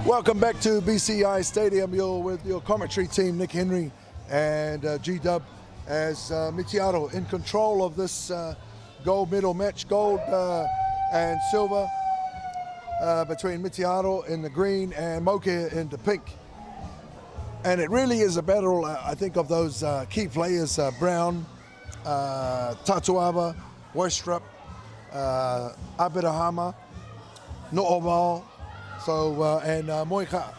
Welcome back to BCI Stadium. You're with your commentary team, Nick Henry and G-Dub, as Mitiaro in control of this gold medal match, gold and silver between Mitiaro in the green and Moke in the pink. And it really is a battle, I think, of those key players, Brown, Tatuaba, Westrup, Abirahama, No'oval, and Moika.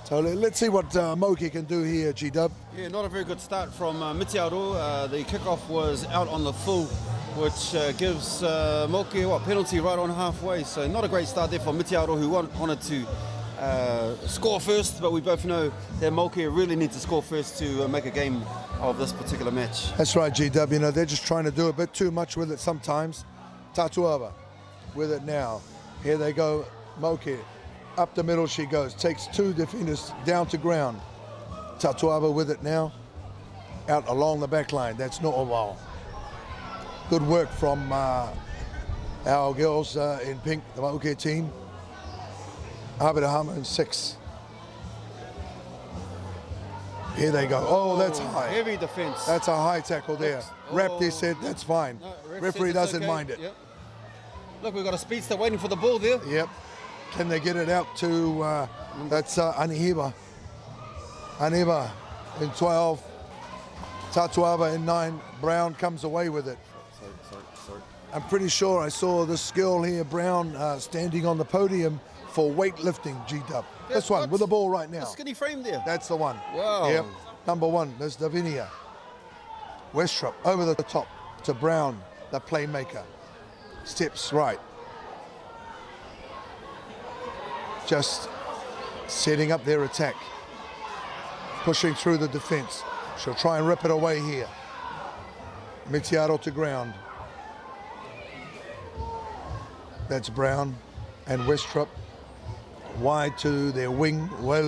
So let's see what Moki can do here, G-Dub. Yeah, not a very good start from Mitiaro. The kickoff was out on the full, which gives Moki penalty right on halfway. So not a great start there for Mitiaro, who wanted to score first, but we both know that Moki really needs to score first to make a game of this particular match. That's right, G-Dub. You know, they're just trying to do a bit too much with it sometimes. Tatuaba with it now. Here they go, Moki. Up the middle she goes, takes two defenders down to ground. Tatuaba with it now, out along the back line. That's not a while. Good work from our girls in pink, the Maoke team. Abirahama in 6. Here they go. Oh, that's high. Heavy defense. That's a high tackle there. Rapti said that's fine. No, Referee doesn't okay. mind it. Yep. Look, we've got a speedster waiting for the ball there. Yep. Can they get it out to, that's Anihiba. Anihiba in 12, Tatuaba in 9, Brown comes away with it. Sorry. I'm pretty sure I saw this girl here, Brown, standing on the podium for weightlifting, G-Dub. This one, with the ball right now. The skinny frame there. That's the one. Wow. Yep, number 1, there's Davinia. Westrup over the top to Brown, the playmaker. Steps right. Just setting up their attack, pushing through the defense. She'll try and rip it away here. Mitiaro to ground. That's Brown and Westrup wide to their wing. Well